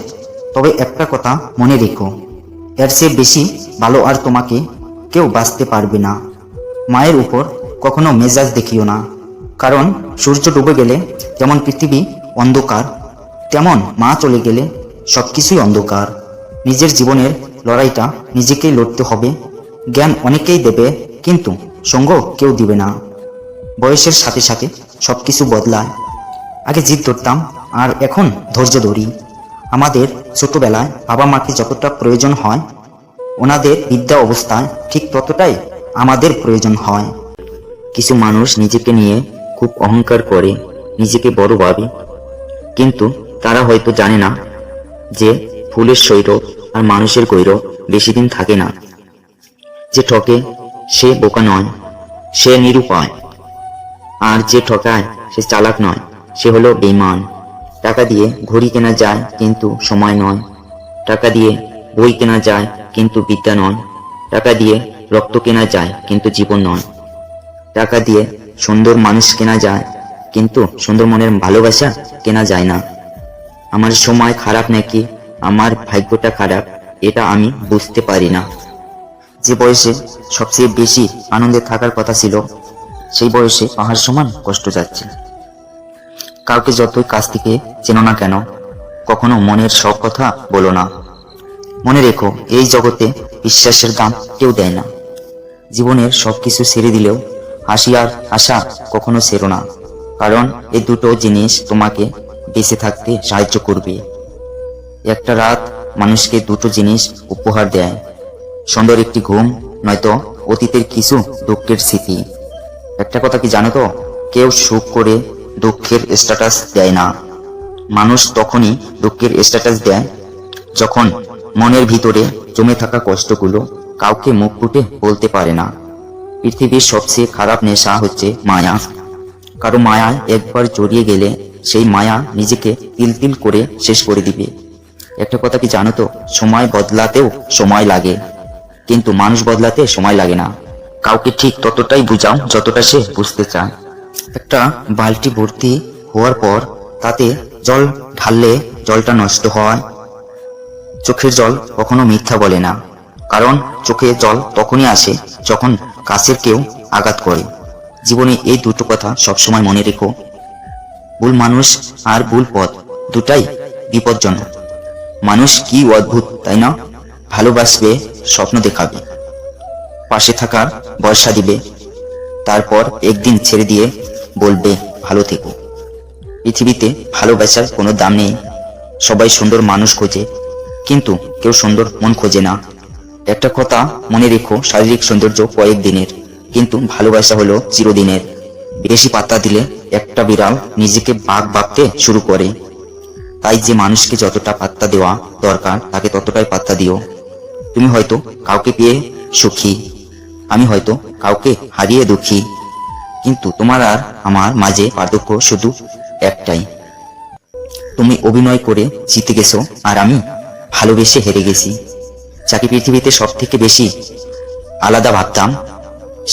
তবে একটা কথা মনে রেখো, এর চেয়ে বেশি ভালো আর তোমাকে কেউ বাঁচতে পারবে না। মায়ের উপর কখনো মেজাজ দেখিও না, কারণ সূর্য ডুবে গেলে যেমন পৃথিবী অন্ধকার, তেমন মা চলে গেলে সবকিছুই অন্ধকার। নিজের জীবনের লড়াইটা নিজেকেই লড়তে হবে। জ্ঞান অনেকেই দেবে, কিন্তু সঙ্গ কেউ দিবে না। বয়সের সাথে সাথে সবকিছু বদলায়। আগে জিদ ধরতাম আর এখন ধৈর্য ধরি। আমাদের ছোটবেলায় বাবা মাকে যতটা প্রয়োজন হয়, ওনাদের বিদ্যা অবস্থায় ঠিক ততটাই আমাদের প্রয়োজন হয়। কিছু মানুষ নিজেকে নিয়ে খুব অহংকার করে, নিজেকে বড় ভাবে, কিন্তু তারা হয়তো জানে না যে ফুলের সৌরভ আর মানুষের গৌরব বেশি দিন থাকে না। যে ঠকে সে বোকা নয়, সে নিরুপায়। আর যে ঠকায় সে চালাক নয়, সে হলো বেঈমান। টাকা দিয়ে ঘড়ি কেনা যায় কিন্তু সময় নয়। টাকা দিয়ে বই কেনা যায় কিন্তু বিদ্যা নয়। টাকা দিয়ে রক্ত কেনা যায় কিন্তু জীবন নয়। টাকা দিয়ে সুন্দর মানুষ কেনা যায় কিন্তু সুন্দর মনের ভালোবাসা কেনা যায় না। আমার সময় খারাপ নাকি আমার ভাগ্যটা খারাপ, এটা আমি বুঝতে পারি না। যে বয়সে সবচেয়ে বেশি আনন্দে থাকার কথা ছিল, সেই বয়সে পাহাড় সমান কষ্ট যাচ্ছে। কাউকে যতই কাছ থেকে চেনো না কেন, কখনো মনের সব কথা বলো না। মনে রেখো, এই জগতে বিশ্বাসের দাম কেউ দেয় না। জীবনের সবকিছু ছেড়ে দিলেও হাসি আর আশা কখনো ছেড়ো না, কারণ এই দুটো জিনিস তোমাকে বেঁচে থাকতে সাহায্য করবে। একটা রাত মানুষকে দুটো জিনিস উপহার দেয়, সুন্দর একটি ঘুম, নয়তো অতীতের কিছু দুঃখের স্মৃতি। একটা কথা কি জানো তো, কেউ সুখ করে দুঃখের স্ট্যাটাস দেয় না। মানুষ তখনই দুঃখের স্ট্যাটাস দেয় যখন মনের ভিতরে জমে থাকা কষ্টগুলো কাউকে মুখ ফুটে বলতে পারে না। পৃথিবীর সবচেয়ে খারাপ নেশা হচ্ছে মায়া। কারো মায়ায় একবার জড়িয়ে গেলে সেই মায়া নিজেকে তিল তিল করে শেষ করে দিবে। একটা কথা কি জানো তো, সময় বদলাতেও সময় লাগে, কিন্তু মানুষ বদলাতে সময় লাগে না। কাউকে ঠিক ততটাই বুঝাও যতটা সে বুঝতে চায়। একটা বালতি ভর্তি হওয়ার পর তাতে জল ঢাললে জলটা নষ্ট হয়। চোখের জল কখনো মিথ্যা বলে না, কারণ চোখে জল তখনই আসে যখন কাছের কেউ আঘাত করে। জীবনে এই দুটো কথা সবসময় মনে রেখো। ভুল মানুষ আর ভুল পথ দুটাই বিপজ্জনক। মানুষ কি অদ্ভুত, তাই না? ভালোবাসবে, স্বপ্ন দেখাবে, পাশে থাকার ভরসা দিবে, তারপর একদিন ছেড়ে দিয়ে বলবে ভালো থেকো। পৃথিবীতে ভালোবাসার কোনো দাম নেই। সবাই সুন্দর মানুষ খোঁজে, কিন্তু কেউ সুন্দর মন খোঁজে না। একটা কথা মনে রেখো, শারীরিক সৌন্দর্য কয়েকদিনের, কিন্তু ভালোবাসা হলো চিরদিনের। বেশি পাত্তা দিলে একটা বিড়াল নিজেকে বাঘ ভাবতে শুরু করে। তাই যে মানুষকে যতটা পাত্তা দেওয়া দরকার তাকে ততটাই পাত্তা দিও। তুমি হয়তো কাউকে পেয়ে সুখী, আমি হয়তো কাউকে হারিয়ে দুঃখী, কিন্তু তোমার আর আমার মাঝে পার্থক্য শুধু একটাই, তুমি অভিনয় করে জিতে গেছো আর আমি ভালোবেসে হেরে গেছি। যাকে পৃথিবীতে সব থেকে বেশি আলাদা ভাবতাম,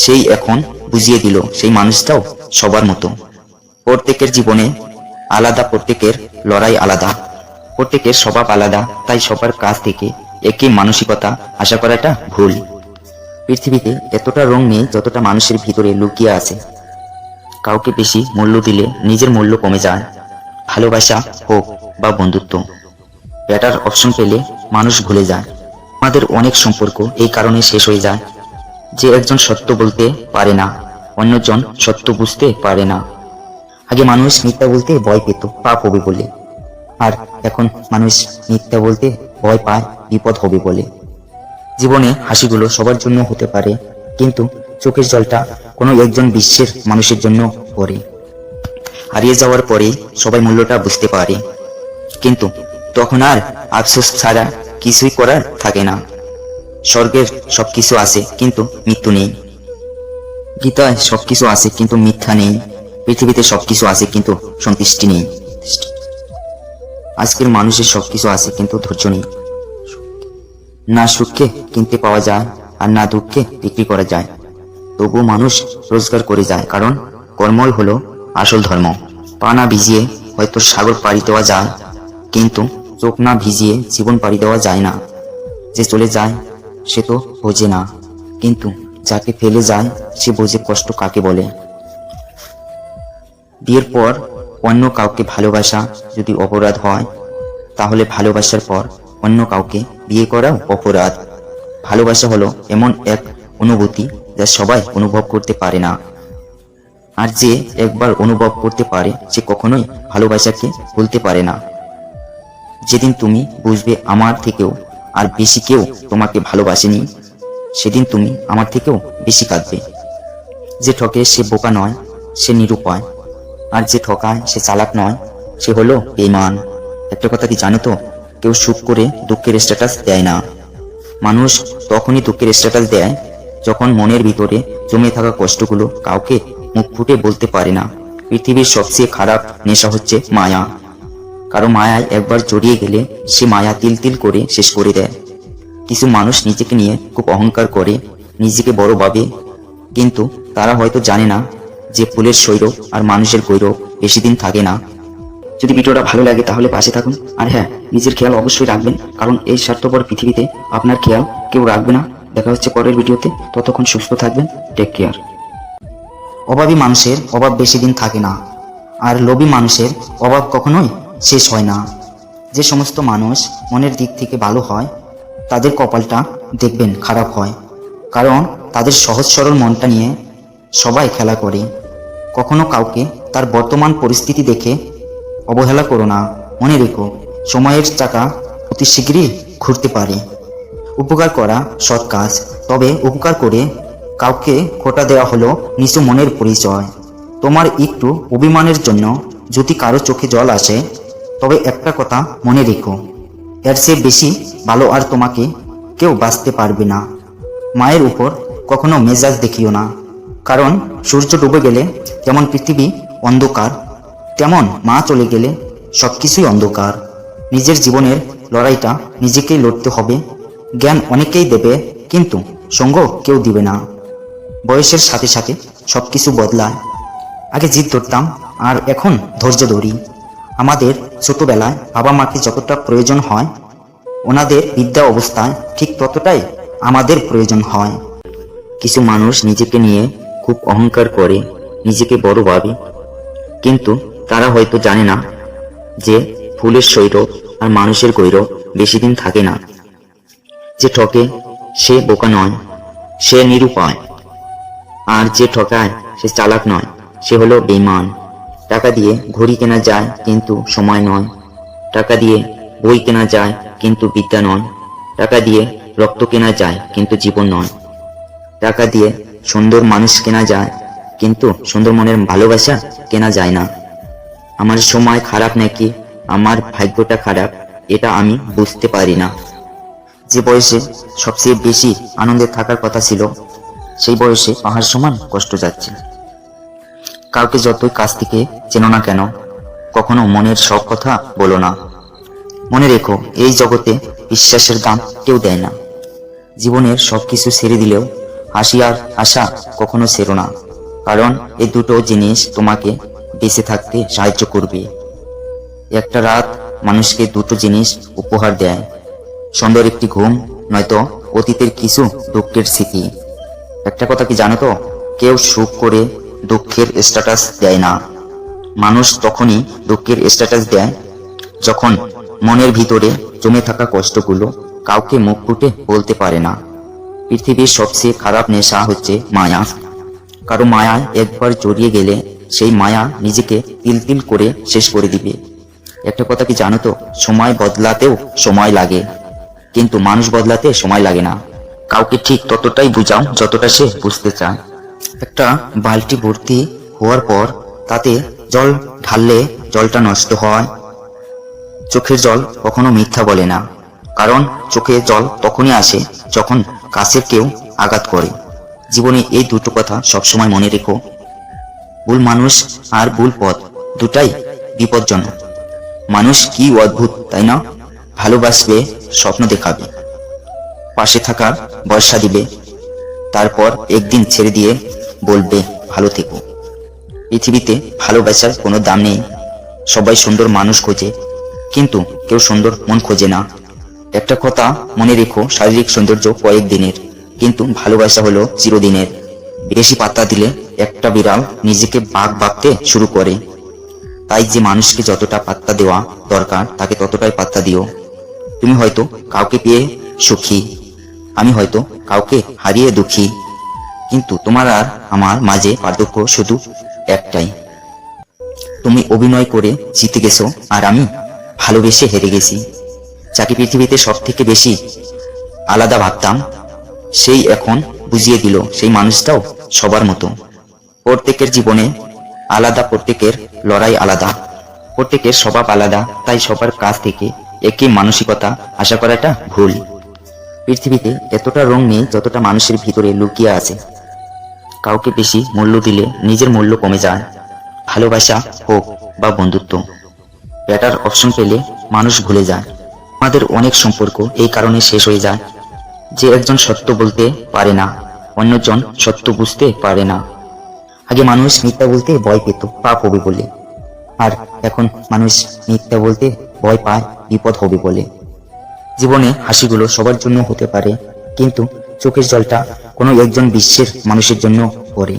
সেই এখন বুঝিয়ে দিল সেই মানুষটাও সবার মতো। প্রত্যেকের জীবনে আলাদা, প্রত্যেকের লড়াই আলাদা, প্রত্যেকের স্বভাব আলাদা, তাই সবার কাছ থেকে একই মানসিকতা আশা করাটা ভুল। পৃথিবীতে এতটা রং নেই যতটা মানুষের ভিতরে লুকিয়ে আছে। কাউকে বেশি মূল্য দিলে নিজের মূল্য কমে যায়। ভালোবাসা হোক বা বন্ধুত্ব, বেটার অপশন পেলে মানুষ ভুলে যায়। আমাদের অনেক সম্পর্ক এই কারণে শেষ হয়ে যায় যে একজন সত্য বলতে পারে না, অন্যজন সত্য বুঝতে পারে না। আগে মানুষ মিথ্যা বলতে ভয় পেত পাপ হবে বলে, আর এখন মানুষ মিথ্যা বলতে ভয় পায় বিপদ হবে বলে। জীবনে হাসিগুলো সবার জন্য হতে পারে, কিন্তু চোখের জলটা কোনো একজন বিশ্বের মানুষের জন্য পড়ে। হারিয়ে যাওয়ার পরে সবাই মূল্যটা বুঝতে পারে, কিন্তু তখন আর আফসোস ছাড়া কিছুই করার থাকে না। স্বর্গের সবকিছু আছে কিন্তু মৃত্যু নেই, গীতায় সবকিছু আছে কিন্তু মিথ্যা নেই, পৃথিবীতে সবকিছু আছে কিন্তু সন্তুষ্টি নেই। আজকের মানুষের সবকিছু আছে কিন্তু ধৈর্য নেই। না সুখকে কিনতে পাওয়া যায় আর না দুঃখকে বিক্রি করা যায়, তবুও মানুষ রোজগার করে যায়, কারণ কর্মই হলো আসল ধর্ম। পা না ভিজিয়ে হয়তো সাগর পাড়ি দেওয়া যায়, কিন্তু চোখ না ভিজিয়ে জীবন পাড়ি দেওয়া যায় না। যে চলে যায় সে তো বোঝে না, কিন্তু যাকে ফেলে যায় সে বোঝে কষ্ট কাকে বলে। বিয়ের পর অন্য কাউকে ভালোবাসা যদি অপরাধ হয়, তাহলে ভালোবাসার পর অন্য কাউকে বিয়ে করাও অপরাধ। ভালোবাসা হলো এমন এক অনুভূতি যা সবাই অনুভব করতে পারে না, আর যে একবার অনুভব করতে পারে সে কখনোই ভালোবাসাকে ভুলতে পারে না। যেদিন তুমি বুঝবে আমার থেকেও আর বেশি কেউ তোমাকে ভালোবাসেনি, সেদিন তুমি আমার থেকেও বেশি কাঁদবে। যে ঠকে সে বোকা নয়, সে নিরুপায়। আর যে ঠকায় সে চালাক নয়, সে হলো বেঈমান। একটা কথা কি জানো তো, কেউ সুখ করে দুঃখের স্ট্যাটাস দেয় না। মানুষ তখনই দুঃখের স্ট্যাটাস দেয় যখন মনের ভিতরে জমে থাকা কষ্টগুলো কাউকে মুখ ফুটে বলতে পারে না। পৃথিবীর সবচেয়ে খারাপ নেশা হচ্ছে মায়া। কারো মায়ায় একবার জড়িয়ে গেলে সে মায়া তিল তিল করে শেষ করে দেয়। কিছু মানুষ নিজেকে নিয়ে খুব অহংকার করে, নিজেকে বড় ভাবে, কিন্তু তারা হয়তো জানে না যে ফুলের সৌরভ আর মানুষের গৌরব বেশি দিন থাকে না। যদি ভিডিওটা ভালো লাগে তাহলে পাশে থাকুন। আর হ্যাঁ, নিজের খেয়াল অবশ্যই রাখবেন, কারণ এই স্বার্থপর পৃথিবীতে আপনার খেয়াল কেউ রাখবে না। দেখা হচ্ছে পরের ভিডিওতে, ততক্ষণ সুস্থ থাকবেন। Take care. অভাবী মানুষের অভাব বেশি দিন থাকে না, আর লোভী মানুষের অভাব কখনোই শেষ হয় না। যে সমস্ত মানুষ মনের দিক থেকে ভালো হয় তাদের কপালটা দেখবেন খারাপ হয়, কারণ তাদের সহজ সরল মনটা নিয়ে সবাই খেলা করে। কখনো কাউকে তার বর্তমান পরিস্থিতি দেখে অবহেলা করো না। মনে রেখো, সময়ের চাকা অতি শীঘ্রই ঘুরতে পারে। উপকার করা সৎ কাজ, তবে উপকার করে কাউকে খোটা দেওয়া হলো নিচু মনের পরিচয়। তোমার একটু অভিমানের জন্য যদি কারো চোখে জল আসে, তবে একটা কথা মনে রেখো, এর চেয়ে বেশি ভালো আর তোমাকে কেউ বাঁচতে পারবে না। মায়ের উপর কখনো মেজাজ দেখিও না, কারণ সূর্য ডুবে গেলে যেমন পৃথিবী অন্ধকার, তেমন মা চলে গেলে সবকিছুই অন্ধকার। নিজের জীবনের লড়াইটা নিজেকেই লড়তে হবে। জ্ঞান অনেকেই দেবে, কিন্তু সঙ্গ কেউ দিবে না। বয়সের সাথে সাথে সবকিছু বদলায়। আগে জিদ ধরতাম, আর এখন ধৈর্য ধরি। আমাদের ছোটবেলায় বাবা মাকে যতটা প্রয়োজন হয়, ওনাদের বিদ্যা অবস্থায় ঠিক ততটাই আমাদের প্রয়োজন হয়। কিছু মানুষ নিজেকে নিয়ে খুব অহংকার করে, নিজেকে বড় ভাবে, কিন্তু তারা হয়তো জানে না যে ফুলের সৌরভ আর মানুষের গৌরব বেশি দিন থাকে না। যে ঠকে সে বোকা নয়, সে নিরুপায়। আর যে ঠকায় সে চালাক নয়, সে হলো বেঈমান। টাকা দিয়ে ঘড়ি কেনা যায়, কিন্তু সময় নয়। টাকা দিয়ে বই কেনা যায়, কিন্তু বিদ্যা নয়। টাকা দিয়ে রক্ত কেনা যায়, কিন্তু জীবন নয়। টাকা দিয়ে সুন্দর মানুষ কেনা যায়, কিন্তু সুন্দর মনের ভালোবাসা কেনা যায় না। আমার সময় খারাপ নাকি আমার ভাগ্যটা খারাপ, এটা আমি বুঝতে পারি না। যে বয়সে সবচেয়ে বেশি আনন্দে থাকার কথা ছিল, সেই বয়সে পাহাড় সমান কষ্ট যাচ্ছে। কাউকে যতই কাছ থেকে চেনো না কেন, কখনো মনের সব কথা বলো না। মনে রেখো, এই জগতে বিশ্বাসের দাম কেউ দেয় না। জীবনের সবকিছু ছেড়ে দিলেও হাসি আর আশা কখনো ছেড়ো না, কারণ এই দুটো জিনিস তোমাকে বেঁচে থাকতে সাহায্য করবে। একটা রাত মানুষকে দুটো জিনিস উপহার দেয়, সুন্দর একটি ঘুম, নয়তো অতীতের কিছু দুঃখের স্মৃতি। একটা কথা কি জানো তো, কেউ সুখ করে দুঃখের স্ট্যাটাস দেয় না। মানুষ তখনই দুঃখের স্ট্যাটাস দেয় যখন মনের ভিতরে জমে থাকা কষ্টগুলো কাউকে মুখ ফুটে বলতে পারে না। পৃথিবীর সবচেয়ে খারাপ নেশা হচ্ছে মায়া। কারো মায়ায় একবার জড়িয়ে গেলে সেই মায়া নিজেকে তিল তিল করে শেষ করে দিবে। একটা কথা কি জানো তো, সময় বদলাতেও সময় লাগে, কিন্তু মানুষ বদলাতে সময় লাগে না। কাউকে ঠিক ততটাই বুঝাও যতটা সে বুঝতে চায়। একটা বালতি ভর্তি হওয়ার পর তাতে জল ঢাললে জলটা নষ্ট হয়। চোখের জল কখনো মিথ্যা বলে না, কারণ চোখে জল তখনই আসে যখন কাছের কেউ আঘাত করে। জীবনে এই দুটো কথা সবসময় মনে রেখো, ভুল মানুষ আর ভুল পথ দুটাই বিপজ্জনক। মানুষ কি অদ্ভুত, তাই না? ভালোবাসবে, স্বপ্ন দেখাবে, পাশে থাকার ভরসা দিবে, তারপর একদিন ছেড়ে দিয়ে বলবে ভালো থেকো। পৃথিবীতে ভালোবাসার কোনো দাম নেই। সবাই সুন্দর মানুষ খোঁজে, কিন্তু কেউ সুন্দর মন খোঁজে না। একটা কথা মনে রেখো, শারীরিক সৌন্দর্য কয়েকদিনের, কিন্তু ভালোবাসা হলো চিরদিনের। বেশি পাত্তা দিলে একটা বিড়াল নিজেকে বাঘ ভাবতে শুরু করে। তাই যে মানুষকে যতটা পাত্তা দেওয়া দরকার তাকে ততটাই পাত্তা দিও। তুমি হয়তো কাউকে পেয়ে সুখী, আমি হয়তো কাউকে হারিয়ে দুঃখী, কিন্তু তোমার আর আমার মাঝে পার্থক্য শুধু একটাই, তুমি অভিনয় করে জিতে গেছো আর আমি ভালোবেসে হেরে গেছি। যাকে পৃথিবীতে সব থেকে বেশি আলাদা ভাবতাম, সেই এখন বুঝিয়ে দিল সেই মানুষটাও সবার মতো। প্রত্যেকের জীবনে আলাদা, প্রত্যেকের লড়াই আলাদা, প্রত্যেকের স্বভাব আলাদা, তাই সবার কাছ থেকে একই মানসিকতা আশা করাটা ভুল। পৃথিবীতে এতটা রং নেই যতটা মানুষের ভিতরে লুকিয়ে আছে। কাউকে বেশি মূল্য দিলে নিজের মূল্য কমে যায়। ভালোবাসা হোক বা বন্ধুত্ব, বেটার অপশন পেলে মানুষ ভুলে যায়। আমাদের অনেক সম্পর্ক এই কারণে শেষ হয়ে যায় যে একজন সত্য বলতে পারে না, অন্যজন সত্য বুঝতে পারে না। আগে মানুষ মিথ্যা বলতে ভয় পেত পাপ হবে বলে, আর এখন মানুষ মিথ্যা বলতে ভয় পায় বিপদ হবে বলে। জীবনে হাসিগুলো সবার জন্য হতে পারে, কিন্তু চোখের জলটা কোনো একজন বিশ্বের মানুষের জন্য পড়ে।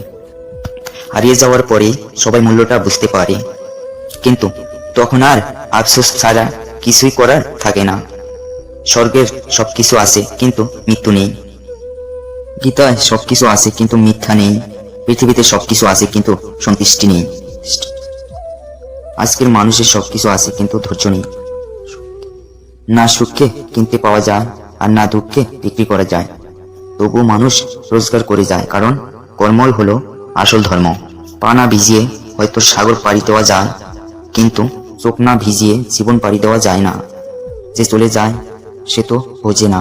হারিয়ে যাওয়ার পরে সবাই মূল্যটা বুঝতে পারে, কিন্তু তখন আর আফসোস ছাড়া কিছুই করার থাকে না। স্বর্গের সবকিছু আছে কিন্তু মৃত্যু নেই, গীতায় সবকিছু আছে কিন্তু মিথ্যা নেই, পৃথিবীতে সবকিছু আছে কিন্তু সন্তুষ্টি নেই। আজকের মানুষের সবকিছু আছে কিন্তু ধৈর্য নেই। না সুখকে কিনতে পাওয়া যায় আর না দুঃখকে বিক্রি করা যায়, তবু মানুষ রোজগার করে যায়, কারণ কর্মই হলো আসল ধর্ম। পা না ভিজিয়ে হয়তো সাগর পাড়ি দেওয়া যায়, কিন্তু চোখ না ভিজিয়ে জীবন পাড়ি দেওয়া যায় না। যে চলে যায় সে তো বোঝে না,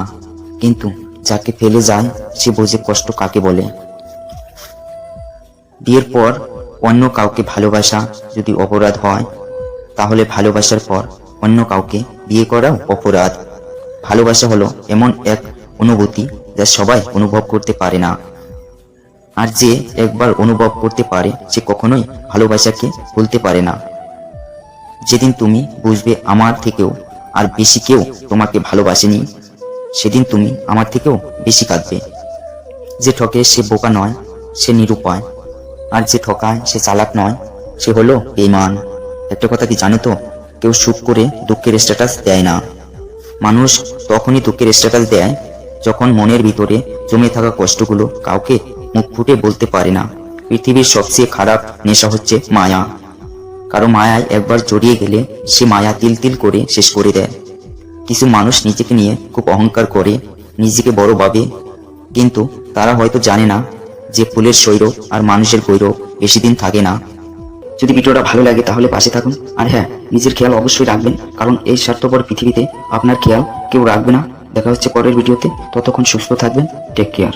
কিন্তু যাকে ফেলে যায় সে বোঝে কষ্ট কাকে বলে। বিয়ের পর অন্য কাউকে ভালোবাসা যদি অপরাধ হয়, তাহলে ভালোবাসার পর অন্য কাউকে বিয়ে করাও অপরাধ। ভালোবাসা হলো এমন এক অনুভূতি যা সবাই অনুভব করতে পারে না, আর যে একবার অনুভব করতে পারে সে কখনোই ভালোবাসাকে ভুলতে পারে না। যেদিন তুমি বুঝবে আমার থেকেও আর বেশি কেউ তোমাকে ভালোবাসেনি, সেদিন তুমি আমার থেকেও বেশি কাঁদবে। যে ঠকে সে বোকা নয়, সে নিরুপায়, আর যে ঠকায় সে চালাক নয়, সে হলো বেঈমান। একটা কথা কি জানো তো, কেউ সুখ করে দুঃখের স্ট্যাটাস দেয় না। মানুষ তখনই দুঃখের স্ট্যাটাস দেয় যখন মনের ভিতরে জমে থাকা কষ্টগুলো কাউকে মুখ ফুটে বলতে পারে না। পৃথিবীর সবচেয়ে খারাপ নেশা হচ্ছে মায়া। কারো মায়ায় একবার জড়িয়ে গেলে সে মায়া তিল তিল করে শেষ করে দেয়। কিছু মানুষ নিজেকে নিয়ে খুব অহংকার করে, নিজেকে বড় ভাবে, কিন্তু তারা হয়তো জানে না যে ফুলের সৌরভ আর মানুষের গৌরব বেশি দিন থাকে না। যদি ভিডিওটা ভালো লাগে তাহলে পাশে থাকুন, আর হ্যাঁ, নিজের খেয়াল অবশ্যই রাখবেন, কারণ এই স্বার্থপর পৃথিবীতে আপনার খেয়াল কেউ রাখবে না। দেখা হচ্ছে পরের ভিডিওতে, ততক্ষণ সুস্থ থাকবেন। Take care.